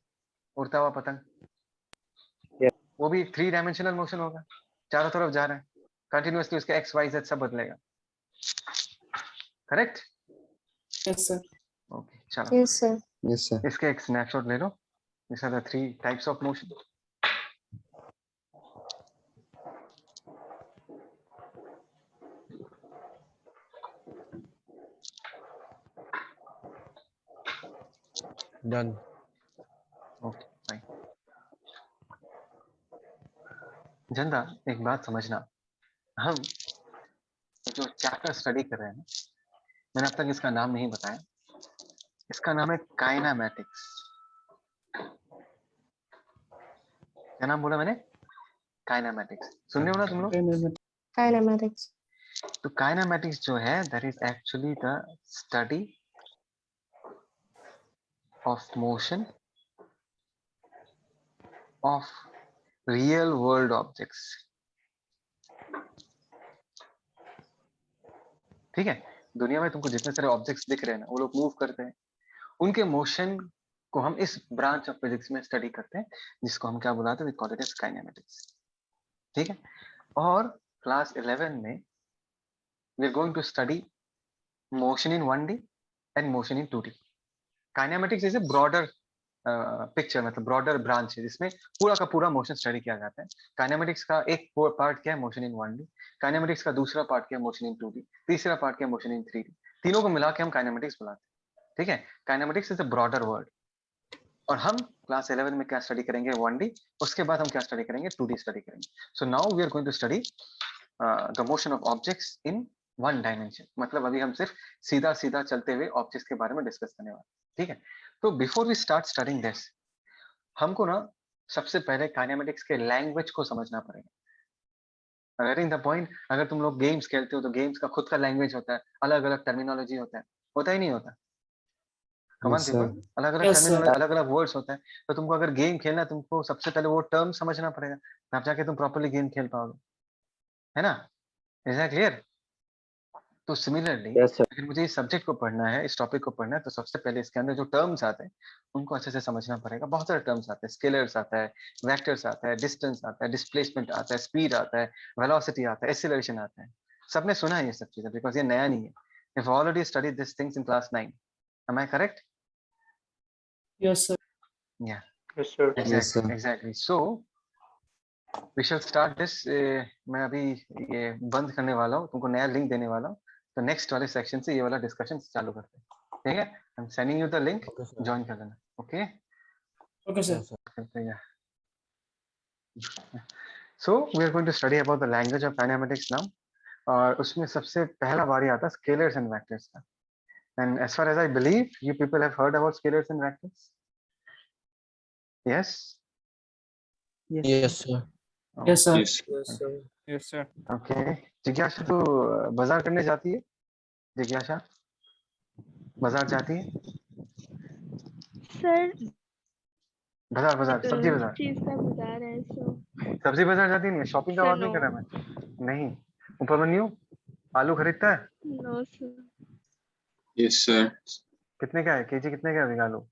उड़ता हुआ पतंग, Yes. वो भी थ्री डायमेंशनल मोशन होगा, चारों तरफ जा रहा है, कंटिन्यूअसली उसका एक्स वाई जेड सब बदलेगा, करेक्ट? Yes, sir. ओके, चलो Yes, sir. Yes, sir. इसके एक स्नैपशॉट ले लो। This are the three types of motion. Done. Okay fine. जनता, एक बात समझना, हम जो चैप्टर स्टडी कर रहे हैं ना, मैंने अब तक इसका नाम नहीं बताया, इसका नाम है काइनेमैटिक्स। क्या नाम बोला मैंने? काइनेमैटिक्स। सुन रहे हो ना तुम लोग? Kinematics. तो काइनेमैटिक्स जो है, that is actually the study of motion of real world objects. ठीक है? दुनिया में तुमको जितने सारे ऑब्जेक्ट्स दिख रहे हैं ना, वो लोग मूव करते हैं, उनके मोशन को हम इस ब्रांच ऑफ फिजिक्स में स्टडी करते हैं, जिसको हम क्या बुलाते हैं? We call it as kinematics. ठीक है? और क्लास 11 में we are going to study motion in 1D and motion in 2D. Kinematics is a broader picture मतलब ब्रॉडर ब्रांच है जिसमें पूरा का पूरा मोशन स्टडी किया जाता है। काइनेमेटिक्स का एक पार्ट क्या है, मोशन इन 1D। काइनेमेटिक्स का दूसरा पार्ट क्या है, मोशन इन 2D। तीसरा पार्ट क्या है, मोशन इन 3D। तीनों को मिला के हम काइनेमेटिक्स बुलाते हैं। ठीक है, kinematics is a broader word. और हम क्लास 11 में क्या स्टडी करेंगे, 1D। उसके बाद हम क्या स्टडी करेंगे, 2D स्टडी करेंगे। So now we are going to study the motion of objects in 1 dimension. मतलब अभी हम सिर्फ सीधा सीधा चलते हुए ऑब्जेक्ट्स के बारे में डिस्कस करने वाले हैं। ठीक है, तो before we start studying this, हमको ना सबसे पहले काइनेमेटिक्स के लैंग्वेज को समझना पड़ेगा। Getting the point. अगर तुम लोग गेम्स खेलते हो तो गेम्स का खुद का लैंग्वेज होता है, अलग अलग टर्मिनोलॉजी होता ही नहीं होता। कमान Yes, पीपल, sir. अलग अलग Yes, sir. टर्मिनोलॉजी, अलग अलग वर्ड्स होता है। तो तुमको अगर गेम खेलना है, तुमको सबसे पहले वो टर्म समझना पड़ेगा, तब जाके तुम प्रॉपर्ली गेम खेल पाओगे, है ना? Is that clear? तो सिमिलरली Yes, sir. अगर मुझे इस सब्जेक्ट को पढ़ना है, इस टॉपिक को पढ़ना है, तो सबसे पहले इसके अंदर जो टर्म्स आते हैं उनको अच्छे से समझना पड़ेगा। बहुत सारे टर्म्स आते हैं, स्केलर्स आता है, वेक्टर्स आता है, डिस्टेंस आता है, डिस्प्लेसमेंट आता है, स्पीड आता है, वेलोसिटी आता है, एक्सीलरेशन आता है। सबने सुना है ये सब चीजें, बिकॉज ये नया नहीं है। You've already studied these things in class 9. Am I correct? Yes, sir. Yeah, Yes, sir. Yes, sir. exactly. So we shall start this. मैं अभी ये बंद करने वाला हूँ, तुमको नया लिंक देने वाला हूँ। तो नेक्स्ट वाले सेक्शन से ये वाला डिस्कशन चालू करते हैं। ठीक है, I am sending you the link, Okay, sir. Join कर लेना। Okay, Okay, sir. Yes, sir. करते हैं। So we are going to study about the language of kinematics now. और उसमें सबसे पहला बारी आता है स्केलर्स एंड वेक्टर्स का। And as far as I believe, you people have heard about scalars and vectors. Yes. Yes, sir. Yes, sir. Yes. Yes, sir. Yes, sir. Okay. जिज्ञासा तो बाजार करने जाती है? जिज्ञासा बाजार जाती है? सर बाजार बाजार सब्जी बाजार, चीज का बाजार है सो सब्जी बाजार जाती नहीं है? शॉपिंग का सर बात नहीं कर रहा मैं। नहीं। उपमन्यु आलू खरीदता है? No sir Yes, sir. कितने का है केजी, कितने का है अभी आलू?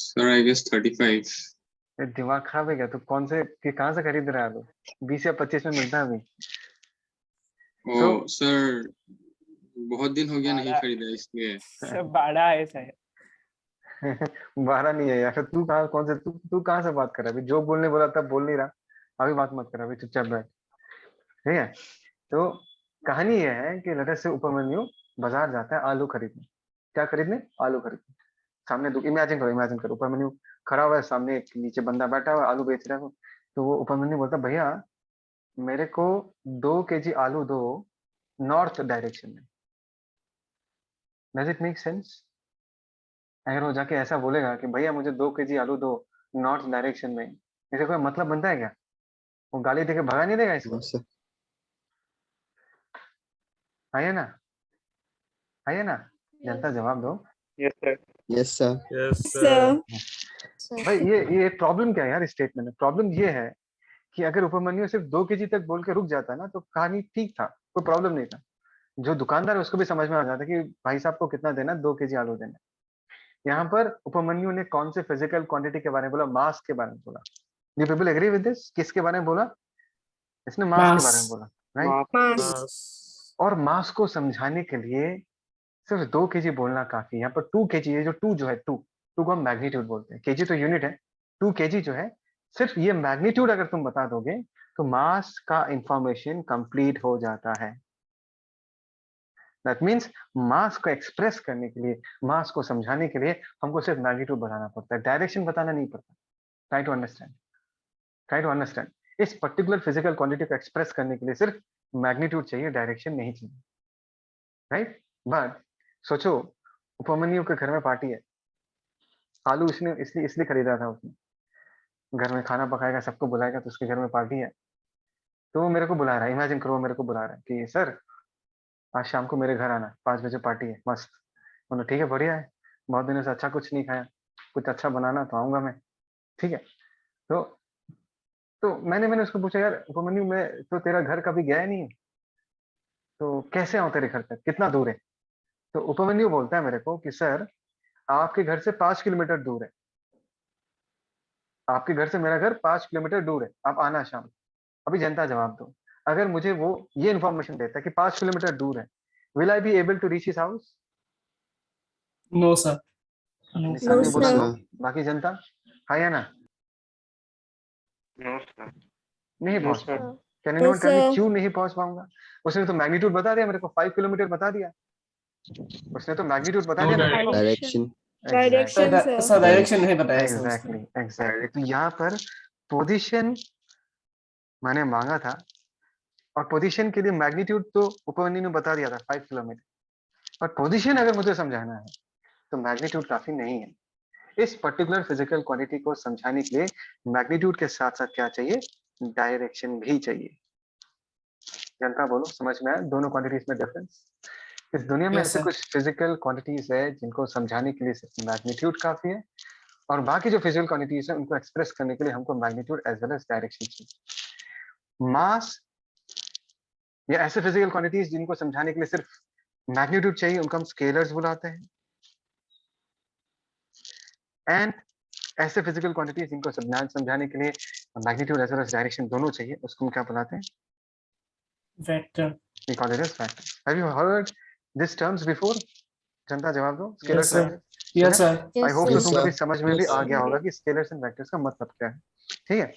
Sir, I guess 35. ये दिमाग खराब है क्या? तो कौन से कहाँ से खरीद रहा है आलू? 20 या 25 में मिलता है अभी। Oh, sir. बहुत दिन हो गया नहीं बारह- खरीदा इसलिए। सब बड़ा है सर। 12 नहीं है यार। तू कहाँ, कौन से तू कहाँ से बात कर रहा है? अभी जो बोलने बोला था बोल नहीं रहा, अभी बात मत कर, अभी चुपचाप बैठ। ठीक है, तो कहानी ये है कि लेटर से उपमन्यु बाजार जाता है आलू खरीदने। क्या खरीदने? आलू खरीदने। सामने इमेजिन करो उपमन्यु खड़ा हुआ है, सामने एक नीचे बंदा बैठा हुआ है, आलू बेच रहा है वो। तो वो उपमन्यु बोलता, भैया मेरे को 2 केजी आलू दो नॉर्थ डायरेक्शन में। Does it make sense? अगर वो जाके ऐसा बोलेगा कि भैया मुझे 2 केजी आलू दो नॉर्थ डायरेक्शन में, इसे कोई मतलब बनता है क्या? वो गाली देके भगा नहीं देगा इसको? Yes, sir. आइए ना, आइए ना, जनता जवाब दो। Yes, sir. Yes, sir. Yes, sir भाई ये प्रॉब्लम क्या है यार स्टेटमेंट में? प्रॉब्लम ये है कि अगर उपमन्यु सिर्फ 2 केजी तक बोल के रुक जाता ना तो कहानी ठीक था, कोई प्रॉब्लम नहीं था। जो दुकानदार है उसको भी समझ में आ जाता कि भाई साहब को कितना देना, 2 केजी आलू देना। यहाँ पर उपमन्यु ने कौन से फिजिकल क्वांटिटी के बारे में बोला? मास के बारे में बोला। You people agree with this? किसके बारे में बोला? इसने मास के बारे में बोला, राइट? मास और मास को समझाने के लिए सिर्फ 2 केजी बोलना काफी। यहाँ पर 2 केजी है, जो 2 जो है 2 को हम मैग्नीट्यूड बोलते हैं। केजी तो यूनिट है, 2 केजी जो है सिर्फ ये मैग्नीट्यूड अगर तुम बता दोगे तो मास का इंफॉर्मेशन कंप्लीट हो जाता है। दैट मीन्स मास को एक्सप्रेस करने के लिए, मास को समझाने के लिए हमको सिर्फ मैग्नीट्यूड बताना पड़ता है, डायरेक्शन बताना नहीं पड़ता। Try to understand, try to understand. इस पर्टिकुलर फिजिकल क्वांटिटी को एक्सप्रेस करने के लिए सिर्फ मैग्नीट्यूड चाहिए, डायरेक्शन नहीं चाहिए, राइट? बट सोचो उपमन्यु के घर में पार्टी है, आलू इसने इसलिए खरीदा था उसने, घर में खाना पकाएगा, सबको बुलाएगा, तो उसके घर में पार्टी है। तो वो मेरे को बुला रहा है, इमेजिन करो मेरे को बुला रहा है कि सर आज शाम को मेरे घर आना, 5 बजे पार्टी है, मस्त। बोलो ठीक है, बढ़िया है, बहुत दिनों से अच्छा कुछ नहीं खाया, कुछ अच्छा बनाना तो आऊंगा मैं। ठीक है, तो मैंने उसको पूछा, यार उपमन्यु मैं तो तेरा घर कभी गया नहीं है, तो कैसे आऊं तेरे घर तक, कितना दूर है? तो उपमन्यु बोलता है मेरे को कि सर आपके घर से 5 किलोमीटर दूर है, आपके घर से मेरा घर 5 किलोमीटर दूर है, आप आना शाम। अभी जनता जवाब दो, अगर मुझे वो ये इन्फॉर्मेशन देता है कि 5 किलोमीटर दूर है, will I be able to reach his house? No, sir. No. निशान ने No, बोला sir. नो, बाकी जनता हाँ या ना? No, sir. नहीं No, पहुंच sir. पाऊंगा। Can No, anyone tell me sir. क्यों नहीं पहुंच पाऊंगा? उसने तो मैग्नीट्यूड बता दिया मेरे को, 5 किलोमीटर बता दिया। उसने तो मैग्नीट्यूड बता दिया ना मेरे को। Direction. Direction. Direction, sir. Sir direction नहीं बताया सर उसने। एग्जैक्टली एग्जैक्टली, तो यहाँ पर पोजीशन मैंने मांगा था और पोजीशन के लिए मैग्नीट्यूड तो उपमन्यु ने बता दिया था 5 किलोमीटर, पर पोजीशन अगर मुझे समझाना है तो मैग्नीट्यूड काफी नहीं है। इस पर्टिकुलर फिजिकल क्वांटिटी को समझाने के लिए मैग्नीट्यूड के साथ साथ क्या चाहिए? डायरेक्शन भी चाहिए। जनता बोलो, समझ में आया दोनों क्वांटिटीज में डिफरेंस? इस दुनिया में Yes, ऐसे sir. कुछ फिजिकल क्वांटिटीज है जिनको समझाने के लिए सिर्फ मैग्नीट्यूड काफी है, और बाकी जो फिजिकल क्वांटिटीज है उनको एक्सप्रेस करने के लिए हमको magnitude as well as direction चाहिए। मास या ऐसे फिजिकल क्वांटिटीज जिनको समझाने के लिए सिर्फ मैग्नीट्यूड चाहिए उनको हम स्केलर्स बुलाते हैं, एंड ऐसे फिजिकल क्वांटिटीज जिनको समझाने के लिए magnitude as well as direction दोनों चाहिए उसको हम क्या बुलाते हैं? Vector. We call it as vectors. Have you heard these terms before? जनता जवाब दो। Yes, scalars sir. Vectors Yes, sir. आई Yes, होप sir. सो तुमको भी समझ में भी Yes, आ sir. गया होगा कि स्केलर्स एंड वेक्टर्स का मतलब क्या है। ठीक है,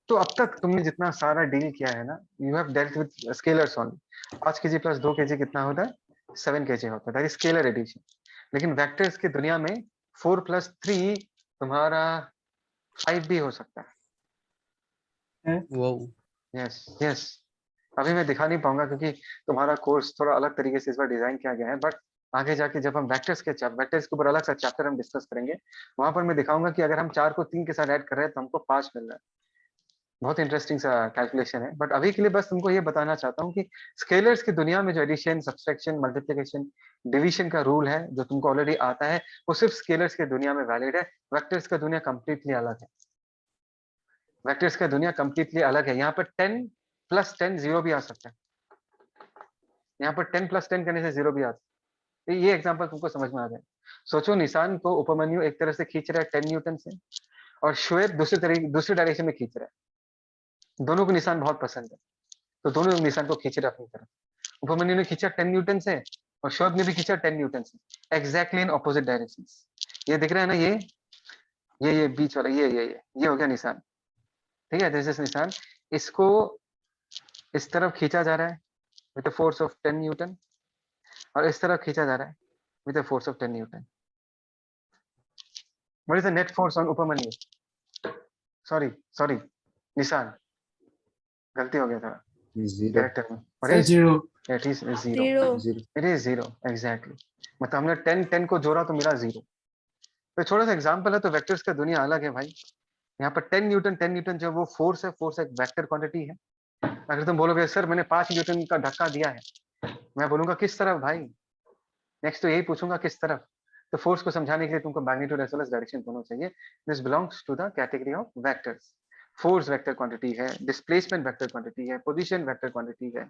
तो अब तक तुमने जितना सारा डील किया है ना, you have dealt with scalars only. 5 kg plus 2 kg कितना होता है? 7 kg होता है, दैट इज स्केलर एडिशन। लेकिन वेक्टर्स की दुनिया में 4 + 3 तुम्हारा 5 भी हो सकता है। Wow. यस यस, अभी मैं दिखा नहीं पाऊंगा क्योंकि तुम्हारा कोर्स थोड़ा अलग तरीके से इस बार डिजाइन किया गया है, बट आगे जाके जब हम वेक्टर्स के ऊपर अलग सा चैप्टर हम डिस्कस करेंगे, वहां पर मैं दिखाऊंगा कि अगर हम 4 को 3 के साथ ऐड कर रहे हैं तो हमको 5 मिल रहा है। बहुत इंटरेस्टिंग सा कैलकुलेशन है, बट अभी के लिए बस तुमको ये बताना चाहता हूँ कि स्केलर्स की दुनिया में जो एडिशन, सब्सट्रैक्शन, मल्टीप्लिकेशन, डिवीजन का रूल है जो तुमको ऑलरेडी आता है, वो सिर्फ स्केलर्स की दुनिया में वैलिड है। वेक्टर्स का दुनिया कंप्लीटली अलग है। वेक्टर्स का दुनिया कंप्लीटली अलग है। यहाँ पर 10 + 10 0 भी आ सकता है। यहाँ पर 10 + 10 करने से 0 भी आता है। ये एग्जांपल तुमको समझ में आ जाए। सोचो निशान को उपमन्यु एक तरह से खींच रहा है 10 न्यूटन से, और श्वेत दूसरी डायरेक्शन में खींच रहा है। दोनों को निशान बहुत पसंद है, तो दोनों निशान को खींच रहे अपनी तरफ। उपमन्यु ने खींचा 10 न्यूटन से और श्वेत ने भी खींचा 10 न्यूटन से, एग्जैक्टली इन ऑपोजिट डायरेक्शन। ये दिख रहा है ना, ये बीच वाला, ये हो गया निशान। ठीक है, दिस इज निशान। इसको इस तरफ खींचा जा रहा है with the force of 10 Newton, और इस तरफ खींचा जा रहा है with a force of 10 Newton. What is the net force on Upamanyu? Sorry, Nissan. गलती हो गया था 0. कैरेक्टर में। What Sir, is? 0. It is 0. 0. 0. It is 0, exactly. मतलब हमने 10 को जोड़ा तो मिला 0। तो छोटा सा एग्जांपल है, तो वेक्टर्स का दुनिया अलग है भाई। यहाँ पर 10 न्यूटन जो वो फोर्स है, फोर्स एक वेक्टर क्वांटिटी है। अगर तुम बोलोगे सर मैंने 5 न्यूटन का धक्का दिया है, मैं बोलूंगा किस तरफ भाई? नेक्स्ट तो यही पूछूंगा किस तरफ। तो फोर्स को समझाने के लिए तुमको magnitude as well as direction दोनों चाहिए। This belongs to the category of vectors. Force vector quantity है, डिस्प्लेसमेंट वेक्टर क्वांटिटी है, पोजीशन वेक्टर क्वांटिटी है,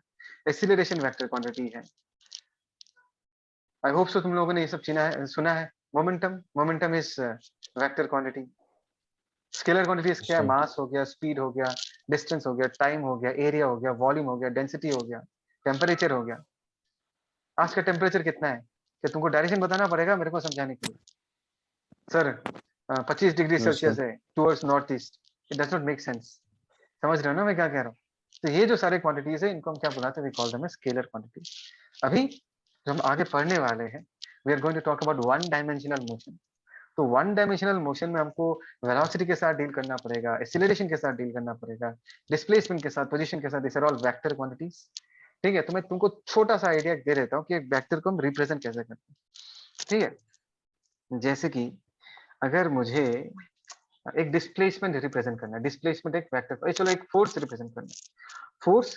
एक्सीलरेशन वेक्टर क्वांटिटी है। आई होप सो तुम लोगों ने ये सब सुना है। Momentum is vector quantity. Scalar quantities क्या है? मास हो गया, स्पीड हो गया, डिस्टेंस हो गया, टाइम हो गया, एरिया हो गया, वॉल्यूम हो गया, डेंसिटी हो गया, टेम्परेचर हो गया। आज का टेम्परेचर कितना है? कि तुमको डायरेक्शन बताना पड़ेगा मेरे को समझाने के लिए। Sir 25 degree No, Celsius sir. है towards north east. It does not make sense. समझ रहे हो ना मैं क्या कह रहा हूँ? तो ये जो सारे क्वांटिटीज है इनको हम क्या बुलाते हैं? We call them as scalar quantity. अभी जो हम आगे पढ़ने वाले हैं, we are going to talk about one dimensional motion. तो वन डायमेंशनल मोशन में हमको वेलोसिटी के साथ डील करना पड़ेगा, एक्सीलरेशन के साथ डील करना पड़ेगा, डिस्प्लेसमेंट के साथ, पोजीशन के साथ। This are all vector quantities. ठीक है, तो मैं तुमको छोटा सा आइडिया दे देता हूँ कि एक वेक्टर को हम रिप्रेजेंट कैसे करते हैं। ठीक है, जैसे कि अगर मुझे एक डिस्प्लेसमेंट रिप्रेजेंट करना है, डिस्प्लेसमेंट एक वेक्टर, चलो एक फोर्स रिप्रेजेंट करना है, फोर्स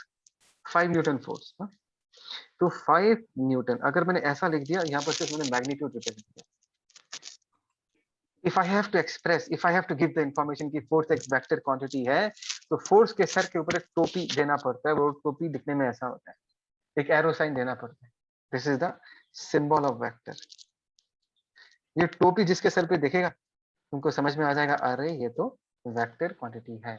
5 न्यूटन फोर्स। तो 5 न्यूटन अगर मैंने ऐसा लिख दिया, यहाँ पर सिर्फ मैंने मैग्नीट्यूड रिप्रेजेंट किया। If I have to give the information कि फोर्स एक वेक्टर क्वांटिटी है, तो फोर्स के सर के ऊपर एक टोपी देना पड़ता है। वो टोपी दिखने में ऐसा होता है, एक एरो साइन देना पड़ता है। This is the symbol of vector. ये टोपी जिसके सर पे दिखेगा तुमको समझ में आ जाएगा, अरे ये तो वेक्टर क्वांटिटी है।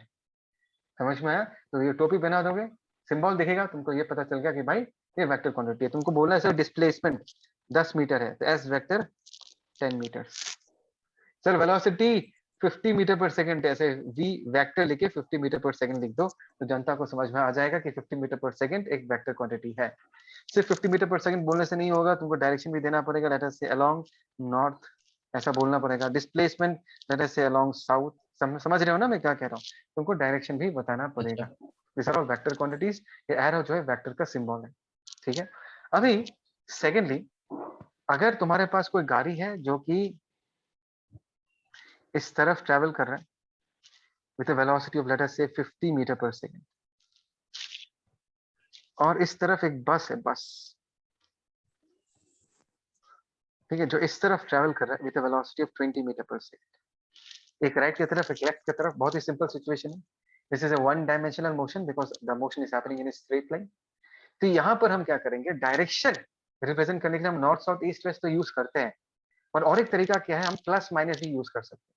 समझ में आया? तो ये टोपी बना दोगे, सिंबल दिखेगा, तुमको ये पता चल गया कि भाई ये वेक्टर क्वांटिटी है। तुमको बोलना है सर डिस्प्लेसमेंट 10 मीटर है, तो S vector 10 meters. Sir velocity 50 metre per second, ऐसे v वेक्टर लिखे 50 मीटर पर सेकंड लिख दो तो जनता को समझ में आ जाएगा कि 50 मीटर पर सेकंड एक वेक्टर क्वांटिटी है। सिर्फ 50 मीटर पर सेकंड बोलने से नहीं होगा, तुमको डायरेक्शन भी देना पड़ेगा। लेट अस से अलोंग नॉर्थ ऐसा बोलना पड़ेगा। डिस्प्लेसमेंट लेट अस से अलोंग साउथ। समझ रहे हो ना मैं क्या कह रहा हूँ? तुमको डायरेक्शन भी बताना पड़ेगा। This are all vector quantities. ये एरो जो है वेक्टर का सिंबल है, ठीक है। अभी सेकेंडली, अगर तुम्हारे पास कोई गाड़ी है जो कि इस तरफ ट्रेवल कर रहा है with a velocity of late us से 50 मीटर पर सेकंड, और इस तरफ एक बस है, बस, ठीक है, जो इस तरफ ट्रेवल कर रहा है with a velocity of 20 metre per second. एक राइट की तरफ एक लेफ्ट की तरफ। बहुत ही सिंपल सिचुएशन है। This is a one dimensional motion because the motion is happening in a straight line. तो यहाँ पर हम क्या करेंगे, डायरेक्शन रिप्रेजेंट करने के लिए हम नॉर्थ साउथ ईस्ट वेस्ट तो यूज करते हैं, और एक तरीका क्या है, हम प्लस माइनस भी यूज कर सकते हैं।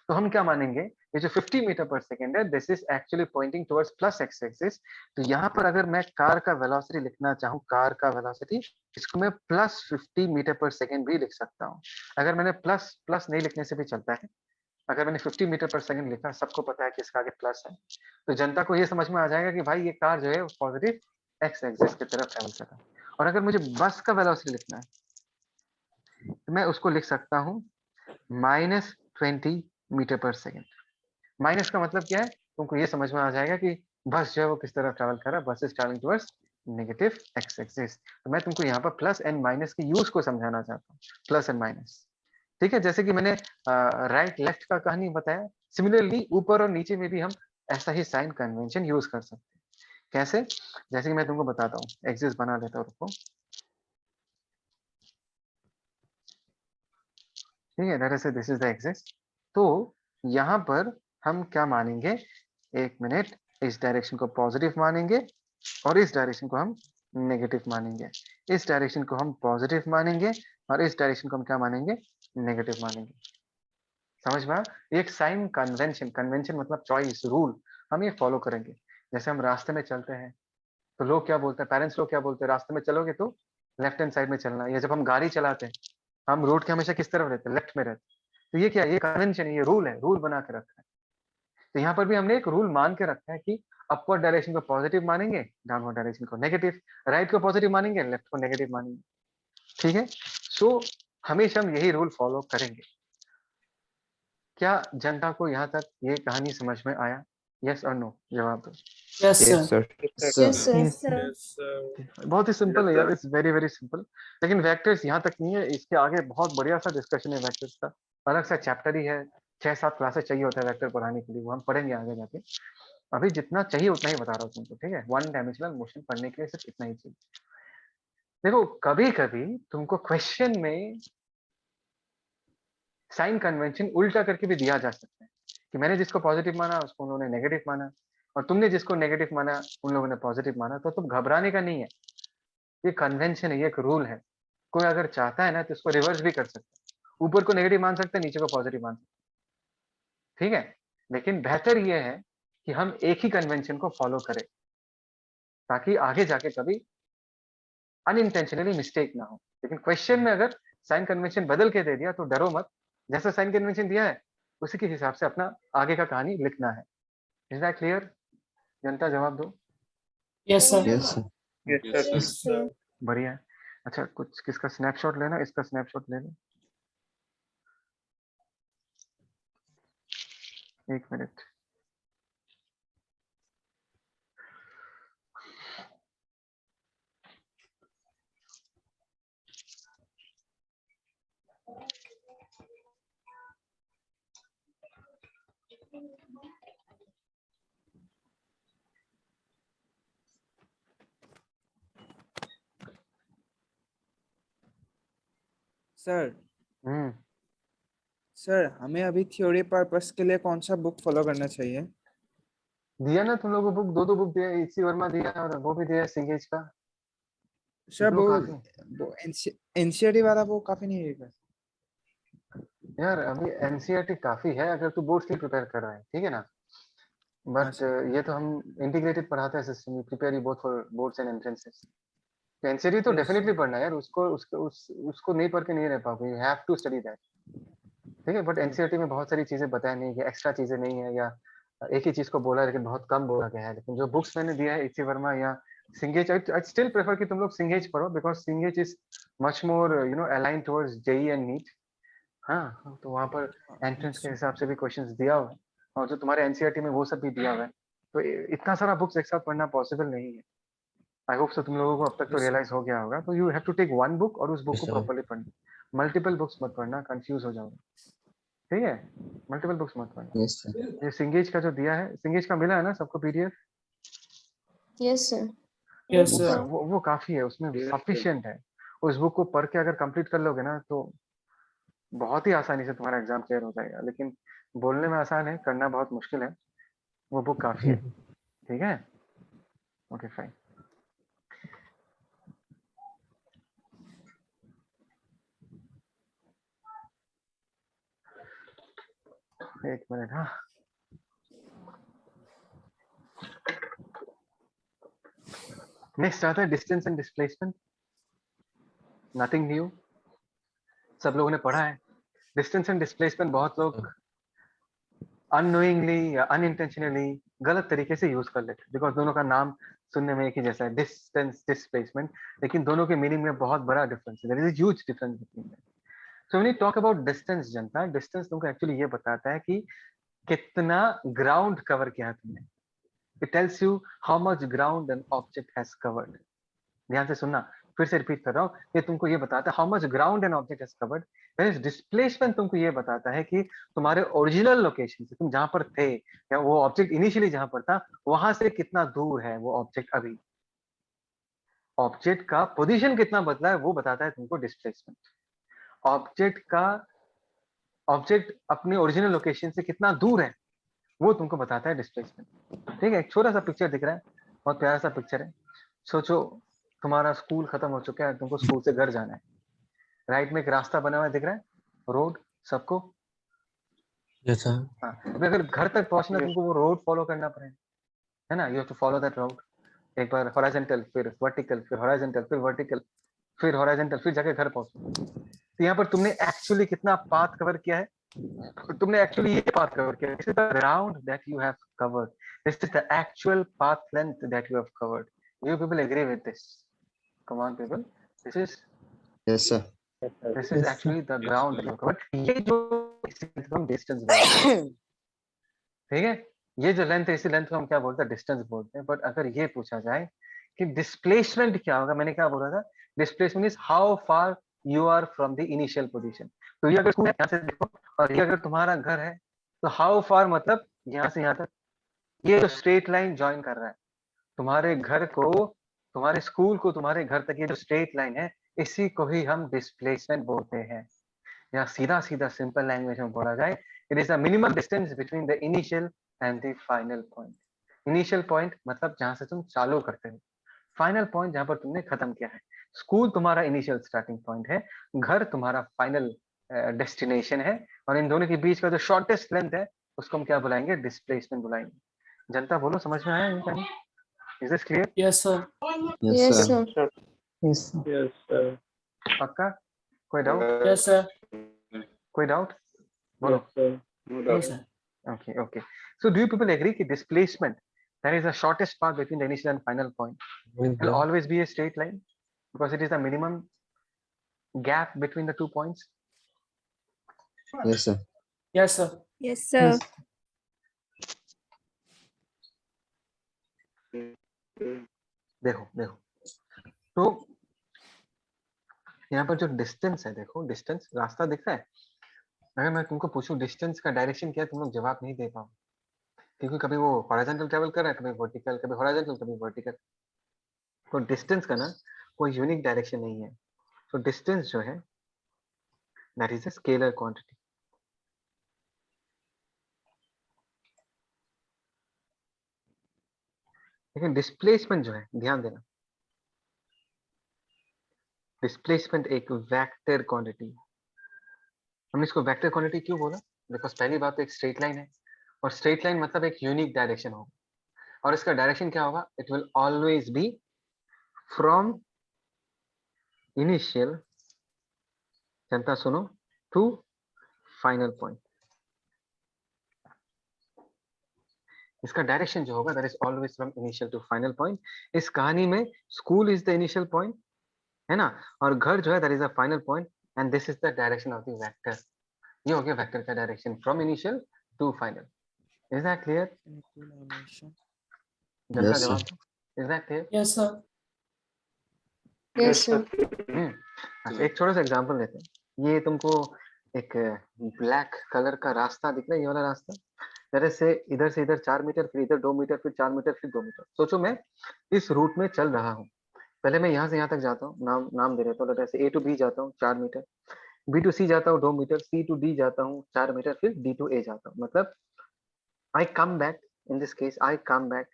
तो हम क्या मानेंगे, ये जो 50 मीटर पर सेकेंड है, this is actually pointing towards plus x axis. तो यहाँ पर अगर मैं कार का वेलोसिटी लिखना चाहूँ, कार का वेलोसिटी, इसको मैं प्लस 50 मीटर पर सेकेंड भी लिख सकता हूँ। अगर मैंने प्लस प्लस नहीं लिखने से भी चलता है। अगर मैंने 50 मीटर पर सेकेंड लिखा, सबको पता है कि इसका आगे प्लस है, तो जनता को ये समझ में आ जाएगा कि भाई ये कार जो है पॉजिटिव एक्स एक्सिस की तरफ ट्रेवल कर रहा है। और अगर मुझे बस का वेलोसिटी लिखना है तो मैं उसको लिख सकता हूँ -20 मीटर पर सेकेंड। माइनस का मतलब क्या है, तुमको ये समझ में आ जाएगा कि बस जो है वो किस तरह ट्रैवल कर रहा है। बस is travelling towards negative x axis. तो मैं तुमको यहाँ पर प्लस एंड माइनस के यूज को समझाना चाहता हूँ, प्लस एंड माइनस, ठीक है। जैसे कि मैंने राइट लेफ्ट का कहानी बताया, सिमिलरली ऊपर और नीचे में भी हम ऐसा ही साइन कन्वेंशन यूज कर सकते हैं। कैसे? जैसे कि मैं तुमको बताता हूँ, एक्सिस बना लेता हूँ, रुको, ठीक है। लेट अस से दिस इज द एक्सिस। तो यहाँ पर हम क्या मानेंगे, एक मिनट, इस डायरेक्शन को पॉजिटिव मानेंगे और इस डायरेक्शन को हम नेगेटिव मानेंगे। इस डायरेक्शन को हम पॉजिटिव मानेंगे और इस डायरेक्शन को हम क्या मानेंगे, नेगेटिव मानेंगे। समझ में आया? एक साइन कन्वेंशन, कन्वेंशन मतलब चॉइस, रूल, हम ये फॉलो करेंगे। जैसे हम रास्ते में चलते हैं तो लोग क्या बोलते हैं, पेरेंट्स लोग क्या बोलते हैं, रास्ते में चलोगे तो लेफ्ट हैंड साइड में चलना है। या जब हम गाड़ी चलाते हैं, हम रोड के हमेशा किस तरफ रहते हैं, लेफ्ट में रहते हैं। तो ये क्या है, ये कन्वेंशन है, ये रूल है, रूल बना के रखा है। तो यहाँ पर भी हमने एक रूल मान के रखा है कि अपवर्ड डायरेक्शन को पॉजिटिव मानेंगे, डाउनवर्ड डायरेक्शन को नेगेटिव, राइट को पॉजिटिव मानेंगे, लेफ्ट को नेगेटिव मानेंगे, ठीक है। सो हमेशा हम यही रूल फॉलो करेंगे। क्या जनता को यहाँ तक ये कहानी समझ में आया? यस और नो जवाब दो। Yes, sir. Yes, sir. Yes, sir. Yes, sir. बहुत ही सिंपल है यार, इट्स वेरी वेरी सिंपल। लेकिन वेक्टर्स यहाँ तक नहीं है, इसके आगे बहुत बढ़िया सा डिस्कशन है वेक्टर्स का, अलग सा चैप्टर ही है। 6-7 क्लासेस चाहिए होता है वेक्टर पढ़ाने के लिए, वो हम पढ़ेंगे आगे जाके। अभी जितना चाहिए उतना ही बता रहा हूँ तुमको, ठीक है। वन डायमेंशनल मोशन पढ़ने के लिए सिर्फ इतना ही चाहिए। देखो कभी कभी तुमको क्वेश्चन में साइन कन्वेंशन उल्टा करके भी दिया जा सकता है कि मैंने जिसको पॉजिटिव माना उसको उन्होंने नेगेटिव माना, और तुमने जिसको नेगेटिव माना उन लोगों ने पॉजिटिव माना। तो तुम घबराने का नहीं है, ये कन्वेंशन है, ये एक रूल है। कोई अगर चाहता है ना तो इसको रिवर्स भी कर सकता है, ऊपर को नेगेटिव मान सकते हैं, नीचे को पॉजिटिव मान सकते हैं, ठीक है। लेकिन बेहतर ये है कि हम एक ही कन्वेंशन को फॉलो करें, ताकि आगे जाके कभी अनइंटेंशनली मिस्टेक ना हो। लेकिन क्वेश्चन में अगर साइन कन्वेंशन बदल के दे दिया तो डरो मत, जैसा साइन कन्वेंशन दिया है उसी के हिसाब से अपना आगे का कहानी लिखना है। Is that clear? जनता जवाब दो। yes, sir. Yes, sir. Yes, sir. Yes, sir. बढ़िया है। अच्छा, कुछ किसका स्नैपशॉट लेना, इसका स्नैपशॉट ले लो, एक मिनट। सर हम्म, सर हमें अभी थ्योरी पर्पस के लिए कौन सा बुक फॉलो करना चाहिए? दिया ना तुम लोगों को बुक, दो बुक दिया, इसी वर्मा दिया और वो भी दिया सिंगेज का। सर दो काफी वो एनसीईआरटी वाला वो काफी नहीं रहेगा यार। अभी एनसीईआरटी काफी है अगर तू बोर्ड्स के लिए प्रिपेयर कर रहा है, ठीक है ना। हाँ बट सर। ये तो हम इंटीग्रेटेड पढ़ाते हैं system, we prepare you both for boards and entrances. NCERT तो Yes. डेफिनेटली पढ़ना है यार, उसको नहीं पढ़ के नहीं रह पाओगे, you have to study that. ठीक है, बट एनसीईआरटी में बहुत सारी चीजें बताया नहीं है, एक्स्ट्रा चीजें नहीं है, या एक ही चीज को बोला है लेकिन बहुत कम बोला गया है। लेकिन जो बुक्स मैंने दिया है इसी वर्मा या सिंगेज, आई स्टिल प्रेफर कि तुम लोग सिंगेज पढ़ो, because Cengage is much more align towards JEE and NEET. हाँ, तो वहाँ पर एंट्रेंस के हिसाब से भी क्वेश्चंस दिया हुआ है, और जो तुम्हारे एनसीईआरटी में वो सब भी दिया हुआ है। तो इतना सारा बुक्स एक साथ पढ़ना पॉसिबल नहीं है। आई होप सो तुम लोगों को अब तक तो Yes, sir. रियलाइज हो गया होगा। तो you have to take one book और उस बुक Yes, को sir. प्रॉपर्ली पढ़ना, मल्टीपल बुक्स मत पढ़ना, कंफ्यूज हो जाओगे। ठीक है, मल्टीपल बुक्स मत पढ़ना। Yes, sir. ये सिंगेज का जो दिया है, सिंगेज का मिला है ना सबको पीडीएफ? Yes, sir. Yes, वो sir. वो काफी है, उसमें Yes, sir. सफिशिएंट है। उस बुक को पढ़ के अगर कंप्लीट कर लोगे ना तो बहुत ही आसानी से तुम्हारा एग्जाम क्लियर हो जाएगा। लेकिन बोलने में आसान है, करना बहुत मुश्किल है। वो बुक काफी है। ठीक है, ओके फाइन। एक मिनट, हाँ। नेक्स्ट आता है distance and displacement. Nothing new, सब लोगों ने पढ़ा है। डिस्टेंस एंड डिस्प्लेसमेंट बहुत लोग अननोइंगली या अनइंटेंशनली गलत तरीके से यूज कर लेते हैं, बिकॉज दोनों का नाम सुनने में एक ही जैसा है, डिस्टेंस डिस्प्लेसमेंट, लेकिन दोनों के मीनिंग में बहुत बड़ा डिफरेंस है। There is a huge difference between them. So when you talk about distance जनता, डिस्टेंस तुमको एक्चुअली ये बताता है कि कितना ग्राउंड कवर किया है तुमने। It tells you how much ground an object has covered. ध्यान से सुनना, फिर से रिपीट कर रहा हूँ, ये तुमको ये बताता है how much ground an object has covered. Whereas displacement तुमको ये बताता है कि तुम्हारे ओरिजिनल लोकेशन से, तुम जहां पर थे या वो ऑब्जेक्ट इनिशियली जहां पर था, वहां से कितना दूर है वो ऑब्जेक्ट अभी। ऑब्जेक्ट का पोजीशन कितना बदला है वो बताता है तुमको डिस्प्लेसमेंट। ऑब्जेक्ट अपने ओरिजिनल लोकेशन से कितना दूर है वो तुमको बताता है डिस्प्लेसमेंट। ठीक है, एक छोटा सा पिक्चर दिख रहा है, बहुत प्यारा सा पिक्चर है। सोचो तुम्हारा स्कूल खत्म हो चुका है, तुमको स्कूल से घर जाना है। राइट में एक रास्ता बना हुआ दिख रहा है, रोड सबको। Yes, sir. हाँ, अभी अगर घर तक पहुंचना Yes. तुमको वो रोड फॉलो करना पड़ेगा, है ना। You have to follow that road. एक बार हॉरिजॉन्टल, फिर वर्टिकल, फिर हॉरिजॉन्टल, फिर वर्टिकल, फिर हॉरिजॉन्टल, फिर जाके घर पहुंचो। तो यहाँ पर तुमने एक्चुअली कितना पाथ कवर किया है? तुमने एक्चुअली ये पाथ कवर किया है। This is the ground that you have covered, this is the actual path length that you have covered. You people agree with this? Come on people, this is Yes, sir. Yes, sir. This is Yes, sir. Actually the Yes, ground sir. That you have covered. ये जो distance बोलते हैं, ठीक है, ये जो length है, इसी लेंथ को हम क्या बोलते हैं? डिस्टेंस बोलते हैं। बट अगर ये पूछा जाए कि डिस्प्लेसमेंट क्या होगा, मैंने क्या बोला था? Displacement is how far you are from the initial position. तो ये अगर स्कूल है, यहाँ से देखो, और ये अगर तुम्हारा घर है, तो हाउ फार मतलब यहाँ से यहाँ तक, ये जो स्ट्रेट लाइन ज्वाइन कर रहा है तुम्हारे घर को, तुम्हारे स्कूल को, तुम्हारे घर तक, ये जो स्ट्रेट लाइन है, इसी को ही हम डिस्प्लेसमेंट बोलते हैं। या सीधा सीधा सिंपल लैंग्वेज में बोला जाए, it is the minimum distance between the initial and the final point. Initial point मतलब जहां से तुम चालू करते हो, फाइनल पॉइंट जहां पर तुमने खत्म किया है। स्कूल तुम्हारा इनिशियल स्टार्टिंग पॉइंट है, घर तुम्हारा फाइनल डेस्टिनेशन है, और इन दोनों के बीच का जो शॉर्टेस्ट लेंथ है उसको हम क्या बुलाएंगे? डिस्प्लेसमेंट बुलाएंगे। जनता बोलो, समझ में आया इनका? Is this clear? Yes, sir. Yes, Yes, sir. sir. Sir. Yes, sir. Yes, sir. पक्का? कोई डाउट? Yes, sir. कोई डाउट? बोलो। Yes, sir. No No, doubt. sir. Okay, okay. So do you people agree that displacement, that is the shortest path between the initial and final point, will always be a straight line because it is the minimum gap between the 2 points? Yes, sir. Yes, sir. Yes, sir. Yes. देखो देखो, तो यहाँ पर जो distance है, देखो distance, रास्ता दिख रहा है। अगर मैं तुमको पूछूं डिस्टेंस का डायरेक्शन क्या है, तुम लोग जवाब नहीं दे पाओ, क्योंकि कभी वो हॉरिजॉन्टल ट्रेवल कर रहा है, कभी वर्टिकल, कभी हॉरिजॉन्टल, कभी वर्टिकल। तो डिस्टेंस का ना कोई यूनिक डायरेक्शन नहीं है। तो डिस्टेंस जो है that is a scalar quantity. लेकिन डिस्प्लेसमेंट जो है, ध्यान देना, डिस्प्लेसमेंट एक वेक्टर क्वांटिटी है। हमने इसको वेक्टर क्वांटिटी क्यों बोला? बिकॉज पहली बात तो एक स्ट्रेट लाइन है, और स्ट्रेट लाइन मतलब एक यूनिक डायरेक्शन होगा, और इसका डायरेक्शन क्या होगा? It will always be from initial, जनता सुनो, टू फाइनल पॉइंट। इसका डायरेक्शन जो होगा that is always from initial to final point. इस कहानी में school is the initial point, है ना, और घर जो है that is the final point, and this is the direction of the vector. ये हो गया वेक्टर का direction from initial to final. Is that clear? जनता Yes, sir. जवाब दो। Is that clear? Yes, sir. Yes, sir. अच्छा, एक छोटा सा एग्जांपल लेते हैं। ये तुमको एक ब्लैक कलर का रास्ता दिख रहा है, ये वाला रास्ता। जैसे से इधर 4 मीटर, फिर इधर 2 मीटर, फिर 4 मीटर, फिर 2 मीटर। सोचो मैं इस रूट में चल रहा हूँ। पहले मैं यहाँ से यहाँ तक जाता हूँ, नाम दे देता हूँ। जैसे ए टू बी जाता हूँ 4 मीटर, बी टू सी जाता हूँ 2 मीटर, सी टू डी जाता हूँ 4 मीटर, फिर डी टू ए जाता हूँ। मतलब I come back, in this case I come back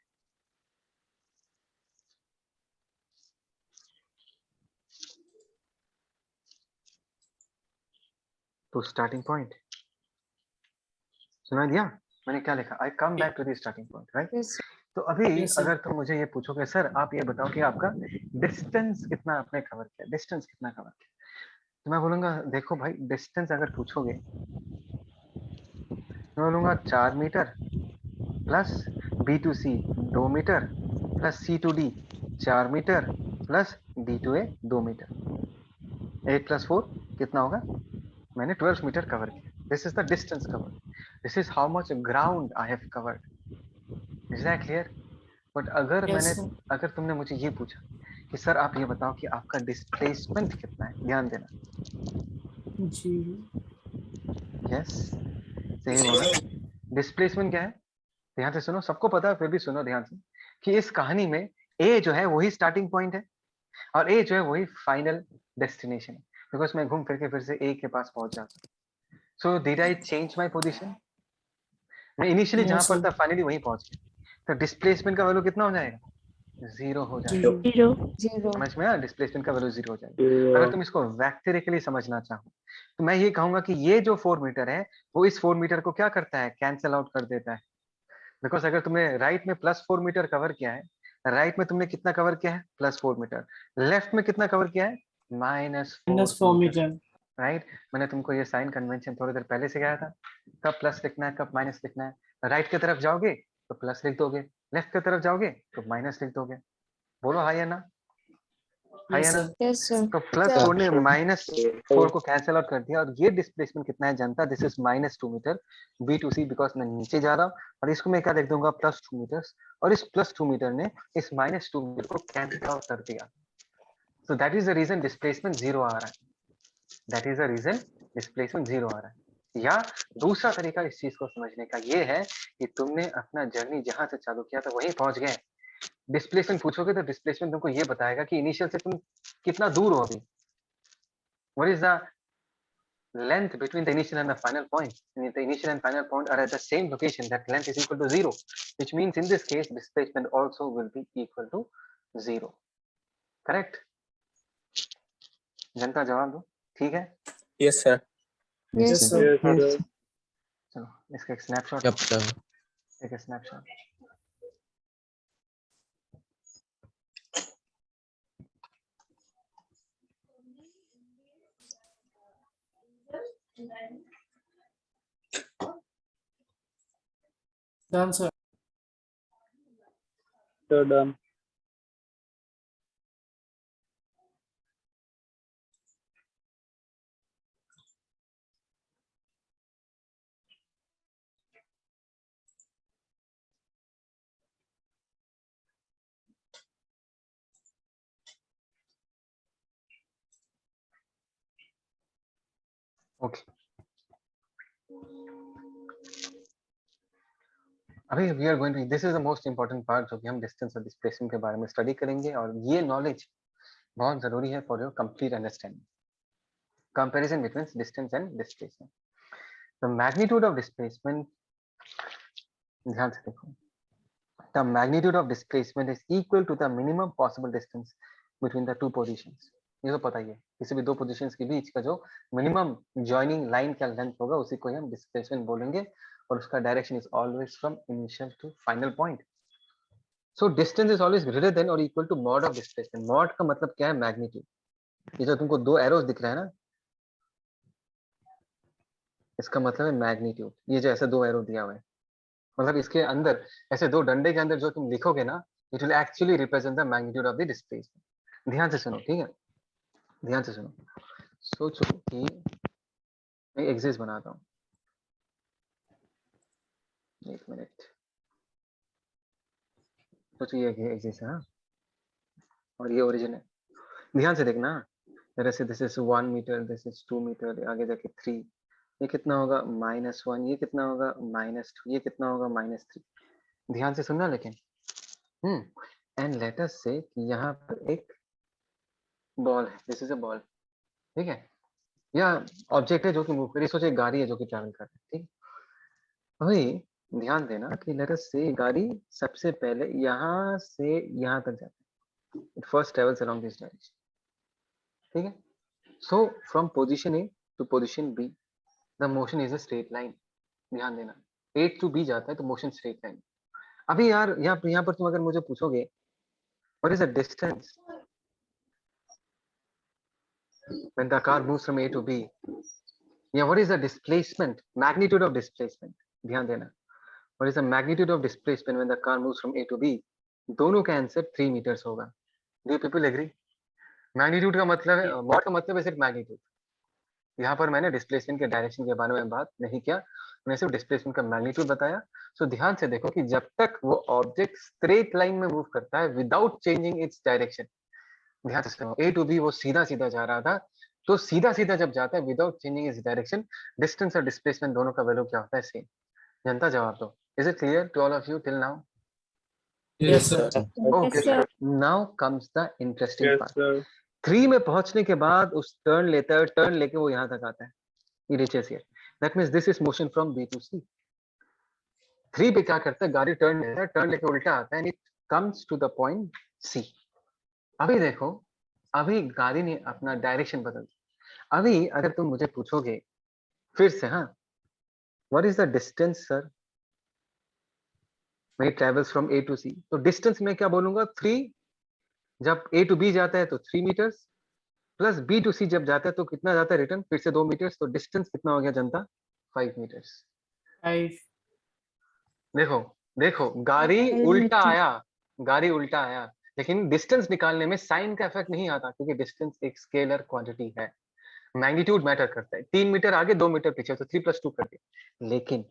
to starting point. सुना दिया मैंने क्या लिखा? I come back to the starting point, right? Yes, sir. तो अभी Yes, sir. अगर तुम मुझे ये पूछोगे सर आप ये बताओ कि आपका डिस्टेंस कितना आपने कवर किया, डिस्टेंस कितना कवर किया, तो मैं बोलूंगा देखो भाई डिस्टेंस अगर पूछोगे तो मैं बोलूंगा 4 metre plus B to C 2 metre plus C to D 4 metre plus D to A 2 metre. 8 plus 4 कितना होगा? मैंने 12 मीटर कवर किया। This is the distance cover, this is how much ground I have covered. Is that clear? But Yes, sir. अगर तुमने मुझे ये पूछा कि सर आप ये बताओ कि आपका डिस्प्लेसमेंट कितना है, ध्यान देना। जी. यस, सही बोला। डिस्प्लेसमेंट क्या है? ध्यान से सुनो, सबको पता है फिर भी सुनो ध्यान से, कि इस कहानी में ए जो है वही स्टार्टिंग पॉइंट है और ए जो है वही फाइनल डेस्टिनेशन है, बिकॉज मैं घूम फिर के फिर से ए के पास पहुंच जाता हूँ। So did I change my position? मैं इनिशियली No, जहां पर sir. था फाइनली वहीं पहुंच गया। तो डिस्प्लेसमेंट का वैल्यू कितना हो जाएगा? 0 हो जाएगा। Zero. Zero. समझ में आया? डिस्प्लेसमेंट का वैल्यू 0 हो जाएगा। अगर तुम इसको वेक्टरिकली समझना चाहो तो मैं ये कहूंगा कि ये जो 4 मीटर है वो इस 4 मीटर को क्या करता है? कैंसिल आउट कर देता है। बिकॉज अगर तुमने राइट में प्लस 4 मीटर कवर किया है, राइट में तुमने कितना कवर किया है? Plus 4 metre. लेफ्ट में कितना कवर किया है? Minus Minus 4 4 metre. meter. Right, मैंने तुमको ये साइन कन्वेंशन थोड़ी देर पहले सिखाया था, कब प्लस लिखना है कब माइनस लिखना है। राइट की तरफ जाओगे तो प्लस लिख दोगे, लेफ्ट की तरफ जाओगे तो माइनस लिख दोगे। बोलो हाँ या ना? हाँ Yes, या ना? sir. Yes, sir. तो प्लस Sir. 4 ने माइनस 4 को कैंसिल आउट कर दिया और ये डिस्प्लेसमेंट कितना है जानता? This is -2 metre B to C, because मैं नीचे जा रहा हूँ और इसको मैं क्या लिख दूंगा? +2 मीटर, और इस +2 मीटर ने इस -2 मीटर को कैंसिल आउट कर दिया। So that is the reason displacement 0 आ रहा है। That is the reason displacement 0 आ रहा है। या दूसरा तरीका इस चीज को समझने का ये है कि तुमने अपना जर्नी जहां से चालू किया था वहीं पहुंच गए। डिस्प्लेसमेंट पूछोगे तो डिस्प्लेसमेंट तुमको ये बताएगा कि इनिशियल से तुम कितना दूर हो अभी। What is the length between the initial and the final point? And if the initial and final point are at the same location, that length is equal to 0, which means in this case displacement also will be equal to 0. Correct? जनता जवाब दो। ठीक है? Yes, sir. Yes, Yes, sir. sir. Yes. चलो इसका एक snapshot Yep, sir. एक snapshot. Done, sir. So done. Okay, अभी we are going to, this is the most important part जो कि हम डिस्टेंस और डिस्प्लेसमेंट के बारे में स्टडी करेंगे, और ये नॉलेज बहुत जरूरी है for your complete understanding. Comparison between distance and displacement. The magnitude of displacement, ध्यान से देखो, the magnitude of displacement is equal to the minimum possible distance between the two positions. ये तो पता ही है, किसी भी दो पोजीशंस के बीच का जो मिनिमम जॉइनिंग लाइन का लेंथ होगा उसी को हम डिस्प्लेसमेंट बोलेंगे, और उसका direction is always from initial to final point. So distance is always greater than और equal to mod of displacement. Mod का मतलब क्या है? मैग्नीट्यूड। ये जो तुमको दो एरोस दिख रहा है ना, इसका मतलब है मैग्नीट्यूड। ये जो ऐसे दो एरो दिया हुआ है, मतलब इसके अंदर ऐसे दो डंडे के अंदर जो तुम लिखोगे ना, it will actually represent the magnitude of the displacement. ध्यान से सुनो, ठीक है, ध्यान से सुनो। सोचो कि मैं एक्सिस बनाता हूँ, एक मिनट। सोचो ये एक्सिस है, हाँ, और ये ओरिजिन है। ध्यान से देखना, जैसे this is 1 metre, this is 2 metre, आगे जाके 3, ये कितना होगा -1, ये कितना होगा -2, ये कितना होगा -3। ध्यान से सुनना लेकिन। एंड लेट अस से कि यहाँ पर एक बॉल है, दिस इज अ बॉल, ठीक है, या ऑब्जेक्ट है जो कि मूव कर रही है। सोचो एक गाड़ी है जो कि ट्रैवल कर रही है, ठीक। वही ध्यान देना कि लेट अस से गाड़ी सबसे पहले यहाँ से यहाँ तक जाती है, it first travels along this direction, ठीक है। So from position A to position B the motion is a straight line. ध्यान देना, ए टू बी जाता है तो मोशन स्ट्रेट लाइन। अभी यार यहाँ पर तुम अगर मुझे पूछोगे what is the distance when the car moves from A to B, yeah, what is the displacement, magnitude of displacement, ध्यान देना, what is the magnitude of displacement when the car moves from A to B, दोनों का answer 3 metres होगा। Do you people agree? Magnitude का मतलब है, mod का मतलब है सिर्फ मैग्नीट्यूड। यहाँ पर मैंने डिस्प्लेसमेंट के डायरेक्शन के बारे में बात नहीं किया, मैंने सिर्फ डिस्प्लेसमेंट का मैग्नीट्यूड बताया। सो ध्यान से देखो कि जब तक वो ऑब्जेक्ट स्ट्रेट लाइन में मूव करता है विदाउट चेंजिंग इट्स डायरेक्शन, ध्यान से सुनो, ए टू बी वो सीधा सीधा जा रहा था, तो सीधा सीधा जब जाता है without changing its direction, distance और डिस्प्लेसमेंट दोनों का वैल्यू क्या होता है, सेम। जनता जवाब दो। Is it clear to all of you till now? Yes, sir. Okay, Yes, sir. Now comes the interesting Yes, part. sir. 3 में पहुंचने के बाद उस टर्न लेता है, टर्न लेके वो यहाँ तक आता है, he reaches here, that means this is motion from B to C। 3 पे क्या करता है, गाड़ी टर्न लेता है, टर्न लेके उल्टा आता है, and it comes to the point C। अभी देखो, अभी गाड़ी ने अपना डायरेक्शन बदल दिया। अभी अगर तुम मुझे पूछोगे फिर से, हाँ, what is the distance sir when it travels from A to C, तो डिस्टेंस में क्या बोलूंगा, 3। जब A to B जाता है तो 3 metres, plus B to C जब जाता है तो कितना जाता है रिटर्न, फिर से 2 मीटर्स, तो डिस्टेंस कितना हो गया जनता, 5 मीटर्स। 5. देखो देखो, गाड़ी 5 उल्टा meter. आया, गाड़ी उल्टा आया, लेकिन डिस्टेंस निकालने में साइन का इफेक्ट नहीं आता, क्योंकि डिस्टेंस एक स्केलर क्वांटिटी है, मैग्नीट्यूड मैटर करता है। 3 मीटर आगे 2 मीटर पीछे, तो 3 + 2 कर दिया। लेकिन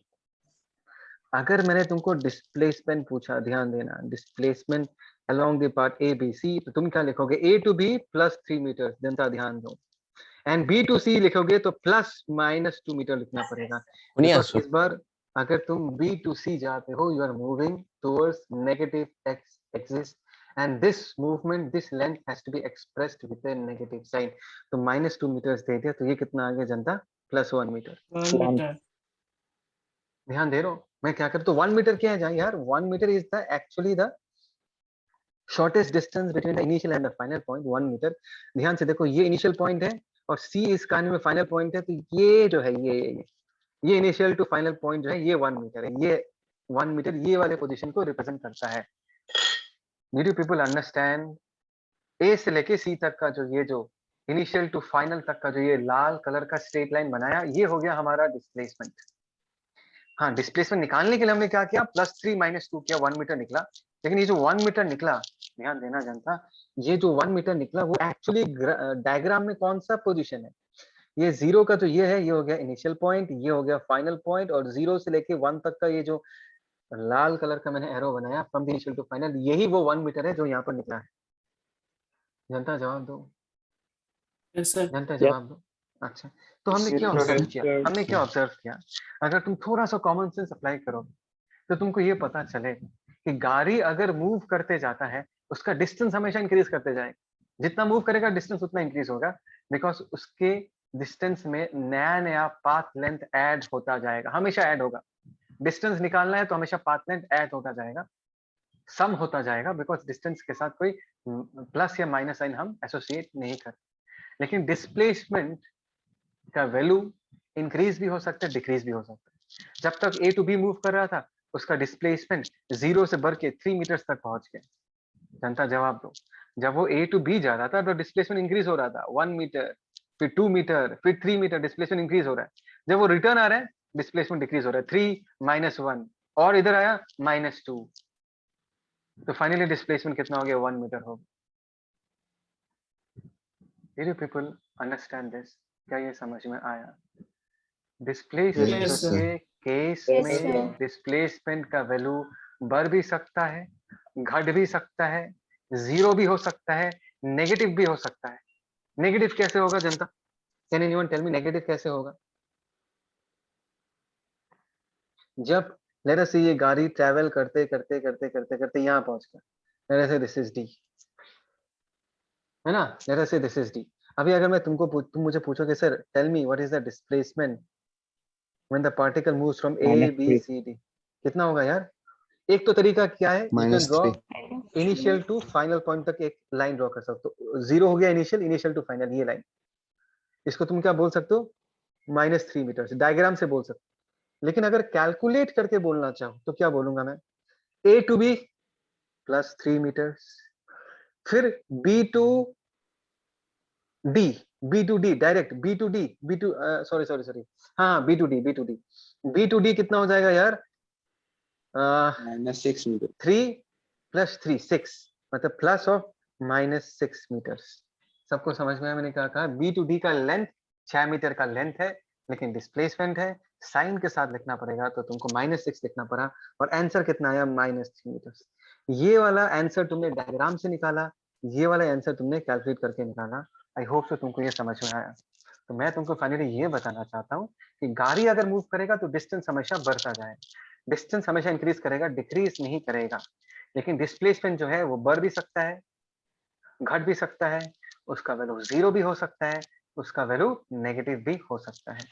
अगर मैंने तुमको डिस्प्लेसमेंट पूछा, ध्यान देना, displacement along the part A B C, तो तुम क्या लिखोगे, A to B plus 3 metre, जनता ध्यान दो। एंड बी टू सी लिखोगे तो +-2 मीटर लिखना पड़ेगा, बिकॉज इस बार अगर तुम बी टू सी जाते हो, you are moving towards negative x axis, and this movement, this length has to be expressed with a negative sign, तो -2 मीटर्स दे दिया, तो ये कितना आ गया जनता, +1 मीटर। 1 meter. ध्यान दे रहे हो मैं क्या कर, तो 1 मीटर क्या है यार, 1 metre is the actually the shortest distance between the initial and the final point, 1 metre. ध्यान से देखो, ये इनिशियल पॉइंट है और सी इस कहानी में फाइनल पॉइंट है, तो ये जो है ये इनिशियल टू फाइनल पॉइंट जो है ये 1 मीटर है, ये 1 मीटर ये वाले पोजीशन को रिप्रेजेंट करता है। नीड यू पीपल अंडरस्टैंड, ए से लेके सी तक का जो ये जो इनिशियल टू फाइनल तक का जो ये लाल कलर का स्ट्रेट लाइन बनाया, ये हो गया हमारा डिस्प्लेसमेंट। हाँ, डिस्प्लेसमेंट निकालने के लिए हमने क्या किया, +3 - 2 किया, 1 मीटर निकला। लेकिन ये जो 1 मीटर निकला, ध्यान देना जनता, ये जो 1 मीटर निकला वो एक्चुअली डायग्राम में कौन सा पोजीशन है, ये 0 का तो ये है, ये हो गया इनिशियल पॉइंट, ये हो गया फाइनल पॉइंट, और 0 से लेके 1 तक का ये जो लाल कलर का मैंने एरो बनाया from the initial to final, यही वो 1 मीटर है जो यहाँ पर निकला है। जनता जवाब दो, Yes, sir. जनता Yes. जवाब दो। अच्छा, तो हमने Yes, क्या sir. ऑब्जर्व Yes, किया, sir. हमने क्या ऑब्जर्व किया, अगर तुम थोड़ा सा कॉमन सेंस अप्लाई करोगे तो तुमको ये पता चले कि गाड़ी अगर मूव करते जाता है उसका डिस्टेंस हमेशा इंक्रीज करते जाएगा, जितना मूव करेगा डिस्टेंस उतना इंक्रीज होगा, बिकॉज उसके डिस्टेंस में नया नया पाथ लेंथ ऐड होता जाएगा, हमेशा ऐड होगा। डिस्टेंस निकालना है तो हमेशा पाथ लेंथ ऐड होता जाएगा, सम होता जाएगा, बिकॉज डिस्टेंस के साथ कोई प्लस या माइनस साइन हम एसोसिएट नहीं करते। लेकिन डिस्प्लेसमेंट का वैल्यू इंक्रीज भी हो सकता है, डिक्रीज भी हो सकता है। जब तक ए टू बी मूव कर रहा था उसका डिस्प्लेसमेंट 0 से बढ़ के 3 मीटर्स तक पहुंच गया। जनता जवाब दो, जब वो ए टू बी जा रहा था तो डिस्प्लेसमेंट इंक्रीज हो रहा था 1 मीटर, फिर 2 मीटर, फिर 3 मीटर, डिस्प्लेसमेंट इंक्रीज हो रहा है। जब वो रिटर्न आ रहा है डिस्प्लेसमेंट डिक्रीज हो रहा है, 3 -1 और इधर आया -2, तो फाइनली डिस्प्लेसमेंट कितना हो गया, 1 मीटर हो गया। Did you people understand this? क्या ये समझ में आया? Displacement Yes, sir. के केस Yes, में sir. डिस्प्लेसमेंट का वैल्यू बढ़ भी सकता है, घट भी सकता है, जीरो भी हो सकता है, नेगेटिव भी हो सकता है। नेगेटिव कैसे होगा जनता? Can anyone tell me negative कैसे होगा? जब लेट अस से ये गाड़ी ट्रैवल करते करते करते करते करते यहाँ पहुंच गया, लेट अस से दिस इज डी, है ना, लेट अस से दिस इज डी। अभी अगर मैं तुम मुझे पूछोगे sir tell me what is the displacement when the particle moves from A B -3. C D, कितना होगा यार? एक तो तरीका क्या है, you can draw -3. Initial to final point तक एक लाइन ड्रॉ कर सकते हो। जीरो हो गया इनिशियल, इनिशियल टू फाइनल, ये लाइन, इसको तुम क्या बोल सकते हो, -3 मीटर, डायग्राम से बोल सकते हो। लेकिन अगर कैलकुलेट करके बोलना चाहो तो क्या बोलूंगा मैं, ए टू बी +3 मीटर, फिर B to D, B to D direct, B to D, B to sorry sorry sorry, हाँ B to D, B to D, B to D कितना हो जाएगा यार, -6 मीटर। 3 + 3 6, मतलब प्लस ऑफ -6 मीटर्स। सबको समझ में आया मैंने क्या कहा? बी टू डी का लेंथ 6 मीटर का लेंथ है, लेकिन डिस्प्लेसमेंट है, साइन के साथ लिखना पड़ेगा तो तुमको -6 लिखना पड़ा, और आंसर कितना आया, -3 मीटर्स। ये वाला आंसर तुमने डायग्राम से निकाला, ये वाला आंसर तुमने कैलकुलेट करके निकाला। आई होप सो तुमको ये समझ में आया। तो मैं तुमको फाइनली ये बताना चाहता हूँ कि गाड़ी अगर मूव करेगा तो डिस्टेंस हमेशा बढ़ता जाए, डिस्टेंस हमेशा इंक्रीज करेगा, डिक्रीज नहीं करेगा। लेकिन डिस्प्लेसमेंट जो है वो बढ़ भी सकता है, घट भी सकता है, उसका वैल्यू जीरो भी हो सकता है, उसका वैल्यू नेगेटिव भी हो सकता है।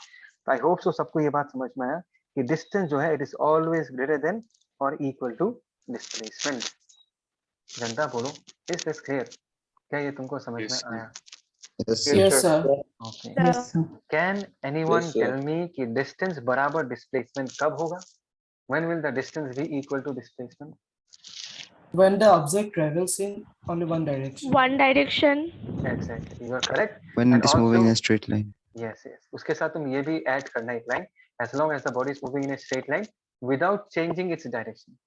तो आई होप सो सबको ये बात समझ में आया कि डिस्टेंस जो है it is always greater than और इक्वल टू डिस्प्लेसमेंट। जनता बोलो, इज दिस क्लियर? क्या ये तुमको समझ Yes, में sir. आया? Yes, sir. Yes, sir. Okay, Yes, sir. Can anyone Yes, sir. Tell me कि डिस्टेंस बराबर डिस्प्लेसमेंट कब होगा? When will the distance be equal to displacement? When the object travels in only one direction. One direction. Exactly, you are correct. When And it is moving also, in a straight line. yes, yes. उसके साथ तुम ये भी add करना एक line, as long as the body is moving in a straight line without changing its direction.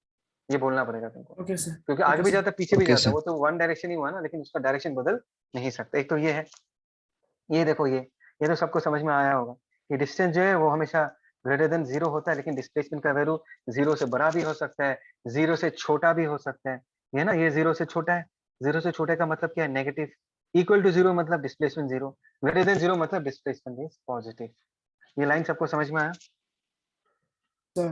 ये बोलना पड़ेगा तुमको, Okay, sir. क्योंकि आगे भी sir. जाता पीछे भी Okay, जाता, sir. वो तो वन डायरेक्शन ही हुआ ना, लेकिन उसका डायरेक्शन बदल नहीं सकता। एक तो ये है, ये देखो ये तो सबको समझ में आया होगा कि डिस्टेंस जो है वो हमेशा ग्रेटर देन जीरो होता है, लेकिन डिस्प्लेसमेंट का वैल्यू जीरो से बड़ा भी हो सकता है, जीरो से छोटा भी हो सकता है। ये ना, ये जीरो से छोटा है, जीरो से छोटे का मतलब क्या है, नेगेटिव, इक्वल टू जीरो मतलब displacement zero, greater than zero मतलब डिस्प्लेसमेंट इज पॉजिटिव। ये लाइन सबको समझ में आया? Sir.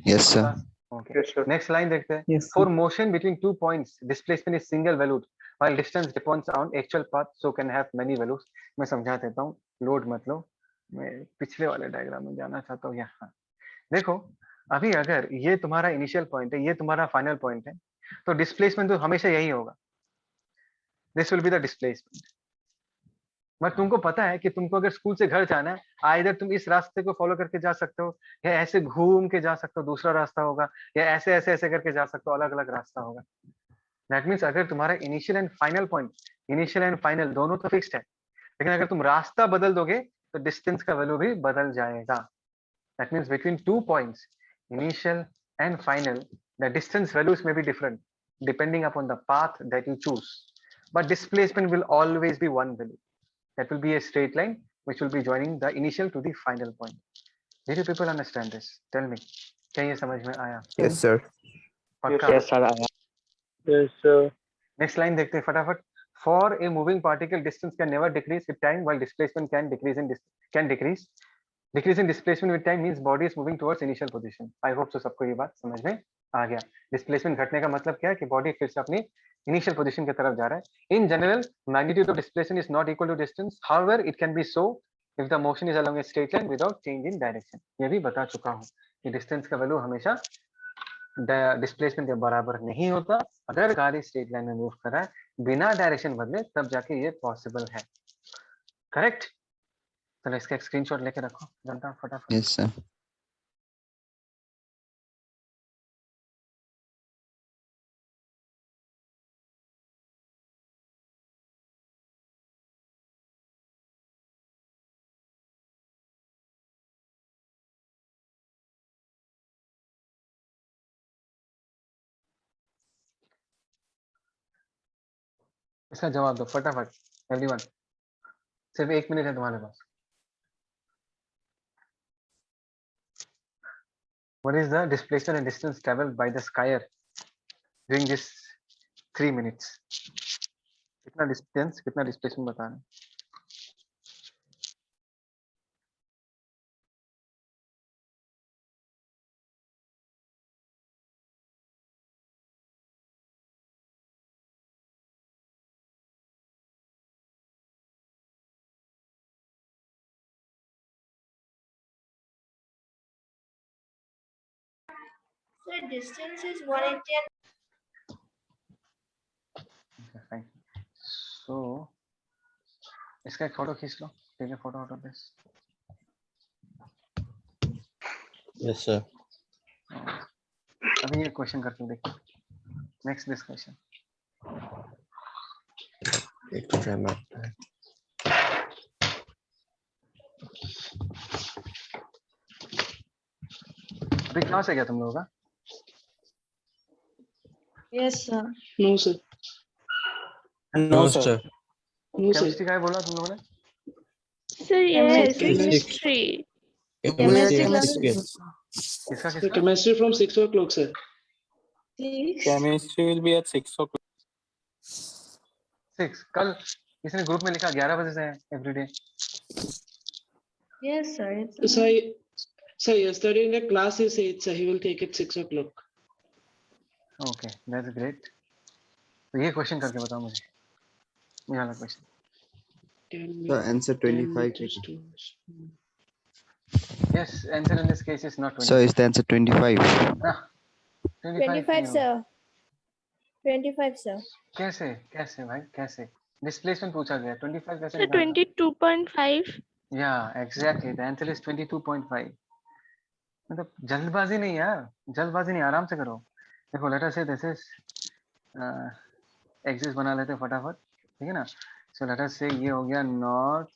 Yes, sir. Okay, Yes, sir. Next line देखते हैं। Yes, sir. For motion between 2 points, displacement is single valued, while distance depends on actual path, so can have many values. मैं समझा देता हूँ, लोड मत लो, मैं पिछले वाले डायग्राम में जाना चाहता हूँ। यहाँ देखो, अभी अगर ये तुम्हारा इनिशियल पॉइंट है, ये तुम्हारा फाइनल पॉइंट है, तो डिस्प्लेसमेंट तो हमेशा यही होगा, this will be the displacement. But तुमको पता है कि तुमको अगर स्कूल से घर जाना है, आइदर तुम इस रास्ते को फॉलो करके जा सकते हो, या ऐसे घूम के जा सकते हो, दूसरा रास्ता होगा, या ऐसे ऐसे ऐसे करके जा सकते हो, अलग अलग रास्ता होगा। दैट मीन्स अगर तुम्हारा initial and final point, initial and final दोनों तो फिक्स्ड है, लेकिन अगर तुम रास्ता बदल दोगे तो डिस्टेंस का वैल्यू भी बदल जाएगा। That means between 2 points, initial and final, the distance values may be different depending upon the path that you choose, but displacement will always be one value. That will be a straight line which will be joining the initial to the final point. Did you people understand this? Tell me, क्या ये समझ में आया? Yes, sir. पक्का? Yes, sir. Yes, sir. Next line देखते हैं फटाफट। For a moving particle, distance can never decrease with time, while displacement can decrease. Decrease in displacement with time means body is moving towards initial position. I hope so सबको ये बात समझ में आ गया। Displacement घटने का मतलब क्या है कि बॉडी फिर से अपनी इनिशियल पोजीशन की तरफ जा रहा है। In general, magnitude of displacement is not equal to distance, however it can be so if the motion is along a straight line without change in direction. ये भी बता चुका हूँ कि डिस्टेंस का वैल्यू हमेशा डिस्प्लेसमेंट के बराबर नहीं होता। अगर गाड़ी स्ट्रेट लाइन में मूव कर रहा है बिना डायरेक्शन बदले, तब जाके ये पॉसिबल है। करेक्ट? चलो इसका एक स्क्रीनशॉट लेके रखो जनता फटाफट। Yes, sir. इसका जवाब दो फटाफट एवरीवन, सिर्फ 1 मिनट है तुम्हारे पास। What is the displacement and distance traveled by the skier during this 3 minutes? कितना डिस्टेंस कितना डिस्प्लेसमेंट बता रहे हैं? The distance is 180. Okay, fine. So इसका एक फोटो खींच लो, ठीक है, photo auto this. Yes, sir. अभी ये क्वेश्चन करके देखो, नेक्स्ट दिस क्वेश्चन। एक टाइम आता है। अभी कहाँ से गया तुम लोगों का? Yes, sir. No, sir. No, sir. No, sir. Chemistry का है बोला तुम लोगों ने? Sir, yes, Chemistry. chemistry. Chemistry class. किसका The किसका? chemistry from 6 o'clock, sir. Six. Chemistry will be at 6 o'clock. 6 कल किसी ने ग्रुप में लिखा 11 बजे से है everyday. Yes, sir. It's Sir, yesterday in the class he said, sir, he will take it 6 o'clock. Okay that's great. तो ये क्वेश्चन करके बताओ मुझे, ये वाला question. The answer 25. Yes answer in this case is not 20। So is the answer 25? 25, sir. 25, sir. कैसे कैसे भाई कैसे? डिस्प्लेसमेंट पूछा गया, 25 कैसे Sir, निकालना? 22.5. या एग्जैक्टली द आंसर इज 22.5। मतलब जल्दबाजी नहीं यार, जल्दबाजी नहीं, आराम से करो। देखो लेट अस से दिस इज एक्सिस बना लेते हैं फटाफट, ठीक है ना। सो लेट अस से ये हो गया नॉर्थ,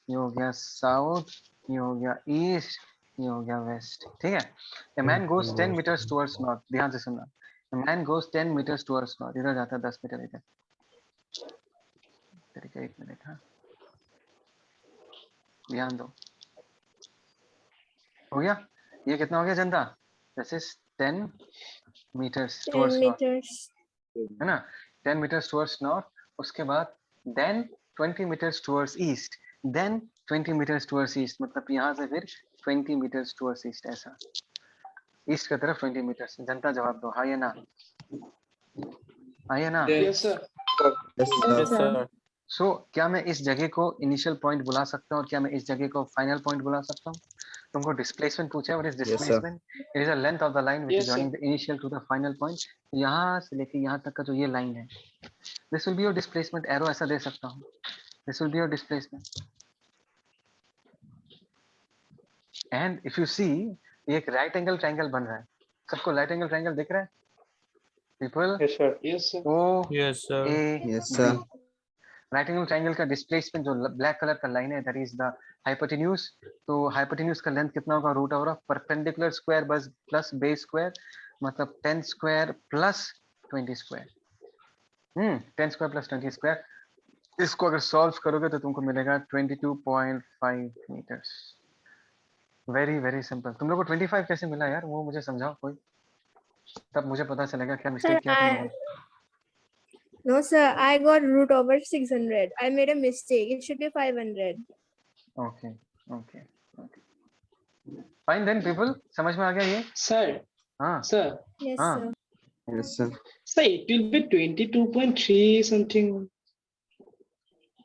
ये हो गया साउथ, ये हो गया ईस्ट, ये हो गया वेस्ट, ठीक है। A man goes 10 meters towards north, ध्यान से सुनना। A man goes 10 meters towards north, इधर जाता है 10 मीटर इधर। तरीका 1 मिनट, हाँ ध्यान दो। हो गया? ये कितना हो गया जनता? This is 10 meters 10 towards north, meters. है ना। 10 meters towards north, उसके बाद then 20 meters towards east, then 20 meters towards east, मतलब यहाँ से फिर 20 meters towards east, ऐसा ईस्ट की तरफ 20 meters। जनता जवाब दो, हाँ या ना, हाँ या ना। Yes, sir. Yes, sir. Yes, sir. सो क्या मैं इस जगह को इनिशियल पॉइंट बुला सकता हूँ और क्या मैं इस जगह को फाइनल पॉइंट बुला सकता हूँ? तुमको डिस्प्लेसमेंट पूछा है, what is Yes, sir. Displacement? It is the length of the line which is Yes, sir. Joining the initial to the final point. यहाँ से लेके यहाँ तक का जो ये लाइन है, this will be your displacement. Arrow ऐसा दे सकता हूँ, this will be your displacement. And if you see, ये एक राइट एंगल ट्रायंगल बन रहा है। सबको राइट एंगल ट्रायंगल दिख रहा है people? Yes, sir. Yes, sir. Oh Yes, sir. A Yes, sir. Right angle triangle का डिस्प्लेसमेंट जो ब्लैक कलर का लाइन है, दैट इज द हाइपोटेन्यूज। तो हाइपोटेन्यूज का लेंथ कितना होगा? Root over of perpendicular square बस प्लस बेस स्क्वायर, मतलब 10 square plus 20 square. 10 square plus 20 square. इसको अगर सॉल्व करोगे तो तुमको मिलेगा 22.5 मीटर्स। Very very simple. तुम लोग को 25 कैसे मिला यार, वो मुझे समझाओ कोई, तब मुझे पता चलेगा क्या Sir, मिस्टेक किया तुम लोगों ने। no, sir, I got root over 600. I made a mistake. It should be 500. Okay okay okay fine then people, समझ में आ गया ये? Sir. हाँ Sir. Yes, हाँ। sir. Yes, sir. Sir, it will be 22.3 something.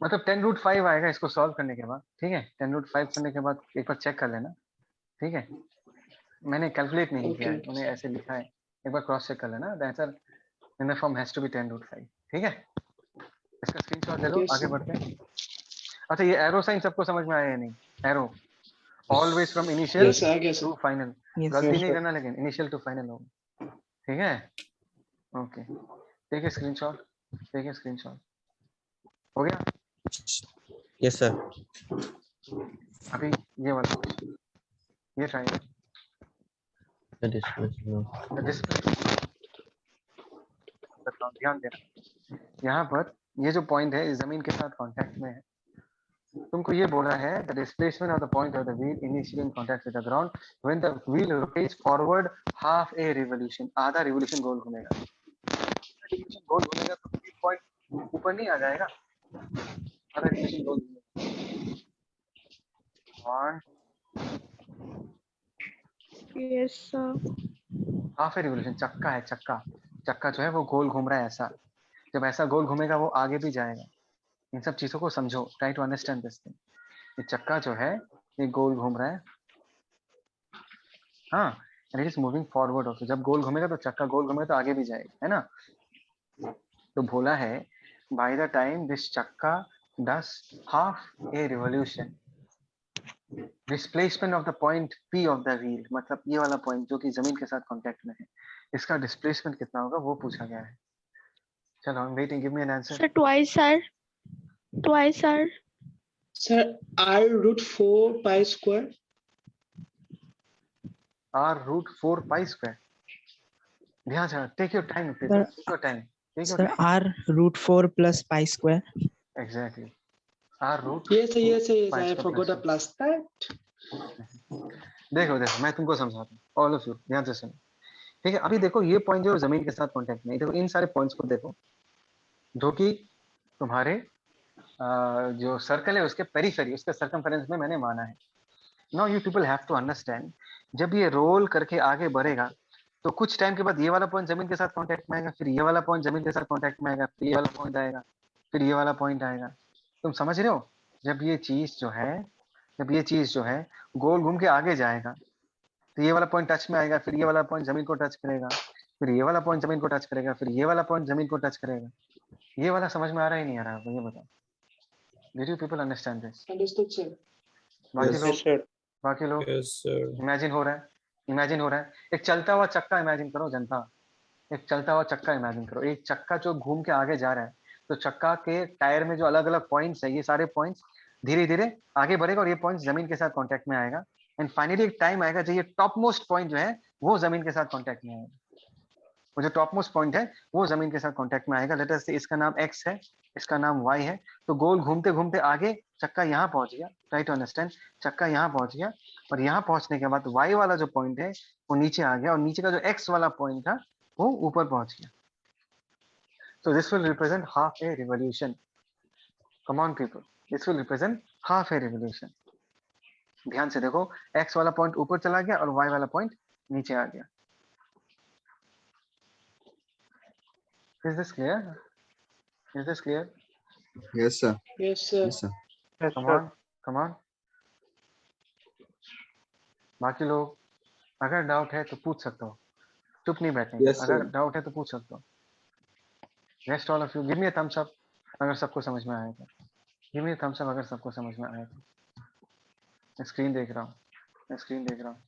मतलब 10 रूट 5 आएगा इसको solve करने के बाद, ठीक है। 10 रूट 5 करने के बाद एक बार चेक कर लेना, ठीक है। मैंने कैलकुलेट नहीं किया है, Okay. उन्हें ऐसे लिखा है, एक बार क्रॉस चेक कर लेना। The answer in the form has to be 10 root 5, ठीक है। इसका स्क्रीनशॉट ले लो, Yes, आगे sir. बढ़ते हैं। अच्छा ये एरो साइन सबको समझ में आया या नहीं? Arrow always from initial Yes, sir. I guess. To final, Yes, गलती yes, नहीं sir. करना लेकिन इनिशियल टू फाइनल होगा, ठीक है। Okay take a screenshot, take a screenshot. हो गया? Yes, sir. अभी ये वाला ये ट्रायंगल The displacement. डिस्प्ले, ध्यान देना। यहाँ पर ये जो पॉइंट है इस जमीन के साथ कांटेक्ट में है। तुमको ये बोला है the displacement of the point of the wheel initially in contact with the ground when the wheel rotates forward half a revolution, आधा रिवॉल्यूशन गोल घूमेगा। रिवॉल्यूशन गोल घूमेगा तो व्हील पॉइंट ऊपर नहीं आ जाएगा, आधा रिवॉल्यूशन गोल घूमेगा। One Yes, sir. Half a revolution, चक्का है, चक्का चक्का जो है वो गोल घूम रहा है ऐसा, जब ऐसा गोल घूमेगा वो आगे भी जाएगा। इन सब चीजों को समझो, try to understand this thing. ये चक्का जो है ये गोल घूम रहा है, हाँ, and it is moving forward also. जब गोल घूमेगा तो चक्का गोल घूमेगा तो आगे भी जाएगा, है ना। तो बोला है बाय द टाइम दिस चक्का does half a revolution, displacement of the point P of the wheel, मतलब ये वाला पॉइंट जो कि जमीन के साथ कांटेक्ट में है, इसका डिस्प्लेसमेंट कितना होगा वो पूछा गया है। चलो, I am waiting, give me an answer. Sir, twice, sir. Twice, sir. Sir, R root 4 pi square. r root 4 pi square. ध्यान से, take your time, please. Sir, Take your time. Take your Sir, time. R root 4 plus pi square. Exactly. r root Yes, sir, yes, sir, yes. pi I square forgot a plus plus that. देखो देखो मैं तुमको समझाता हूँ, all of you ध्यान से सुनो, ठीक है। अभी देखो ये पॉइंट जो जमीन के साथ कांटेक्ट में है, देखो इन सारे पॉइंट्स को देखो जो कि तुम्हारे जो सर्कल है उसके पेरिफेरी, उसके सर्कमफेरेंस में मैंने माना है। Now you people have to understand, जब ये रोल करके आगे बढ़ेगा तो कुछ टाइम के बाद ये वाला पॉइंट जमीन के साथ कांटेक्ट में आएगा, फिर ये वाला पॉइंट जमीन के साथ कांटेक्ट में आएगा, फिर ये वाला पॉइंट आएगा, फिर ये वाला पॉइंट आएगा। तुम समझ रहे हो? जब ये चीज जो है गोल घूम के आगे जाएगा तो ये वाला पॉइंट टच में आएगा, फिर ये वाला पॉइंट जमीन को टच करेगा, फिर ये वाला पॉइंट जमीन को टच करेगा, फिर ये वाला पॉइंट जमीन को टच करेगा। ये वाला समझ में आ रहा है नहीं आ रहा है, ये बताओ। Did you people understand this? Understood, sir. बाकी लोग इमेजिन हो रहा है। एक चलता हुआ चक्का इमेजिन करो जनता, एक चलता हुआ चक्का इमेजिन करो, एक चक्का जो घूम के आगे जा रहा है, तो चक्का के टायर में जो अलग अलग पॉइंट्स है, ये सारे पॉइंट्स धीरे धीरे आगे बढ़ेगा और ये पॉइंट जमीन के साथ कांटेक्ट में आएगा, एंड फाइनली एक टाइम आएगा जब ये टॉप मोस्ट पॉइंट जो है वो जमीन के साथ कांटेक्ट में आएगा। वो जो टॉप मोस्ट पॉइंट है वो जमीन के साथ कांटेक्ट में आएगा। लेट अस से इसका नाम x है, इसका नाम y है, तो गोल घूमते घूमते आगे चक्का यहाँ पहुंच गया, ट्राई टू अंडरस्टैंड, चक्का यहाँ पहुंच गया और यहाँ पहुंचने के बाद y वाला जो पॉइंट है वो नीचे आ गया और नीचे का जो x वाला पॉइंट था वो ऊपर पहुंच गया। So this will represent half a revolution. Come on people, this will represent half a revolution. ध्यान से देखो, x वाला पॉइंट ऊपर चला गया और y वाला पॉइंट नीचे आ गया। Is this clear? Is this clear? Yes, sir. Yes, sir. Yes, sir. Come on. बाकी लोग अगर डाउट है तो पूछ सकते हो, चुप नहीं बैठने। Yes, sir. अगर डाउट है तो पूछ सकते हो। Rest all of you, give me a thumbs up अगर सबको समझ में आया तो। Give me a thumbs up अगर सबको समझ में आया तो। मैं स्क्रीन देख रहा हूँ।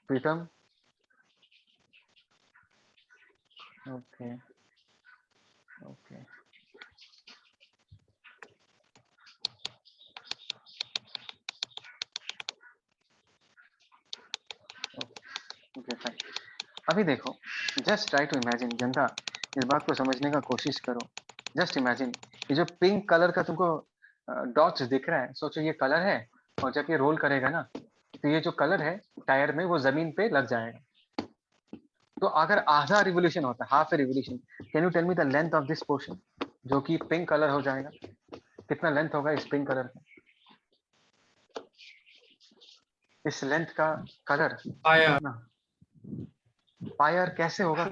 प्रीतम, ओके। Okay fine. अभी देखो, जस्ट ट्राई टू इमेजिन जनता, इस बात को समझने का कोशिश करो। जस्ट इमेजिन, ये जो पिंक कलर का तुमको डॉट्स दिख रहा है, सोचो ये कलर है और जब ये रोल करेगा ना तो ये जो कलर है टायर में वो जमीन पे लग जाएगा। तो अगर आधा रिवोल्यूशन होता है, half a revolution, can you tell me the length of this portion जो कि पिंक कलर हो जाएगा? कितना लेंथ होगा इस पिंक कलर का? इस लेंथ का कलर पायर कैसे होगा?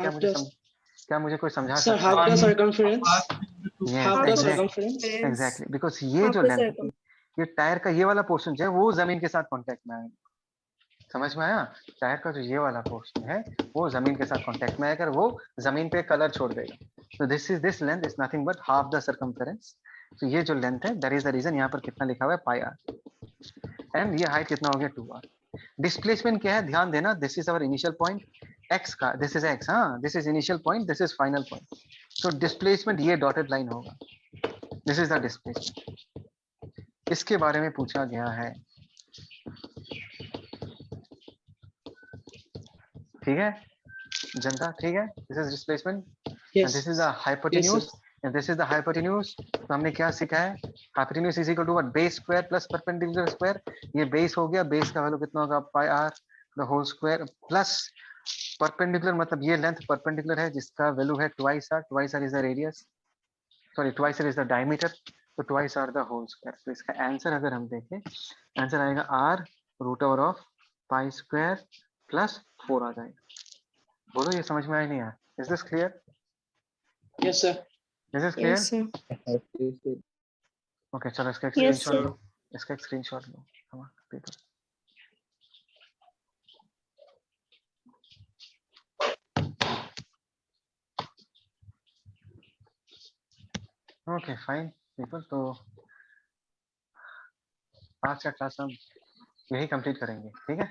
क्या मुझे कोई समझा Sir, सकता half है? the circumference. Yes, Half the exactly. circumference. Exactly, because ये Half जो the लेंथ, circum. ये टायर का ये वाला पोर्शन जो है वो जमीन के साथ कांटेक्ट में आएगा। समझ में आया? टायर का जो ये वाला पोर्शन है वो जमीन के साथ कांटेक्ट में आएगा, वो जमीन पे कलर छोड़ देगा। तो this length is nothing but half the circumference. तो ये जो लेंथ है दैट इज द रीजन यहाँ पर कितना लिखा हुआ है, पाई आर, एंड ये हाइट कितना हो गया, 2r। डिस्प्लेसमेंट क्या है ध्यान देना, this is our initial point x का, दिस इज x, हाँ, this is initial point, this is final point. तो डिस्प्लेसमेंट ये डॉटेड लाइन होगा, दिस इज द डिस्प्लेसमेंट। इसके बारे में पूछा गया है, ठीक है जनता? ठीक है, this is displacement, Yes. This is the hypotenuse, If this is the hypotenuse, तो हमने क्या सीखा है? Hypotenuse is equal to what? Base square plus perpendicular square. ये base हो गया, base का वैल्यू कितना होगा? Pi r the whole square plus perpendicular मतलब ये length perpendicular है जिसका वैल्यू है twice r. Twice r is the radius. Sorry, twice r is the diameter. तो twice r the whole square. तो इसका आंसर अगर हम देखें, आंसर आएगा r root over of pi square plus 4 आ जाएगा. बोलो ये समझ में आया नहीं आया? Is this clear? Yes, sir. Is this clear? Yes, sir. Okay, चलो इसका एक Yes, स्क्रीनशॉट sir. लो. इसका एक screenshot low. Come on, paper. Okay, fine. people, तो आज का क्लास हम यही कंप्लीट करेंगे, ठीक है?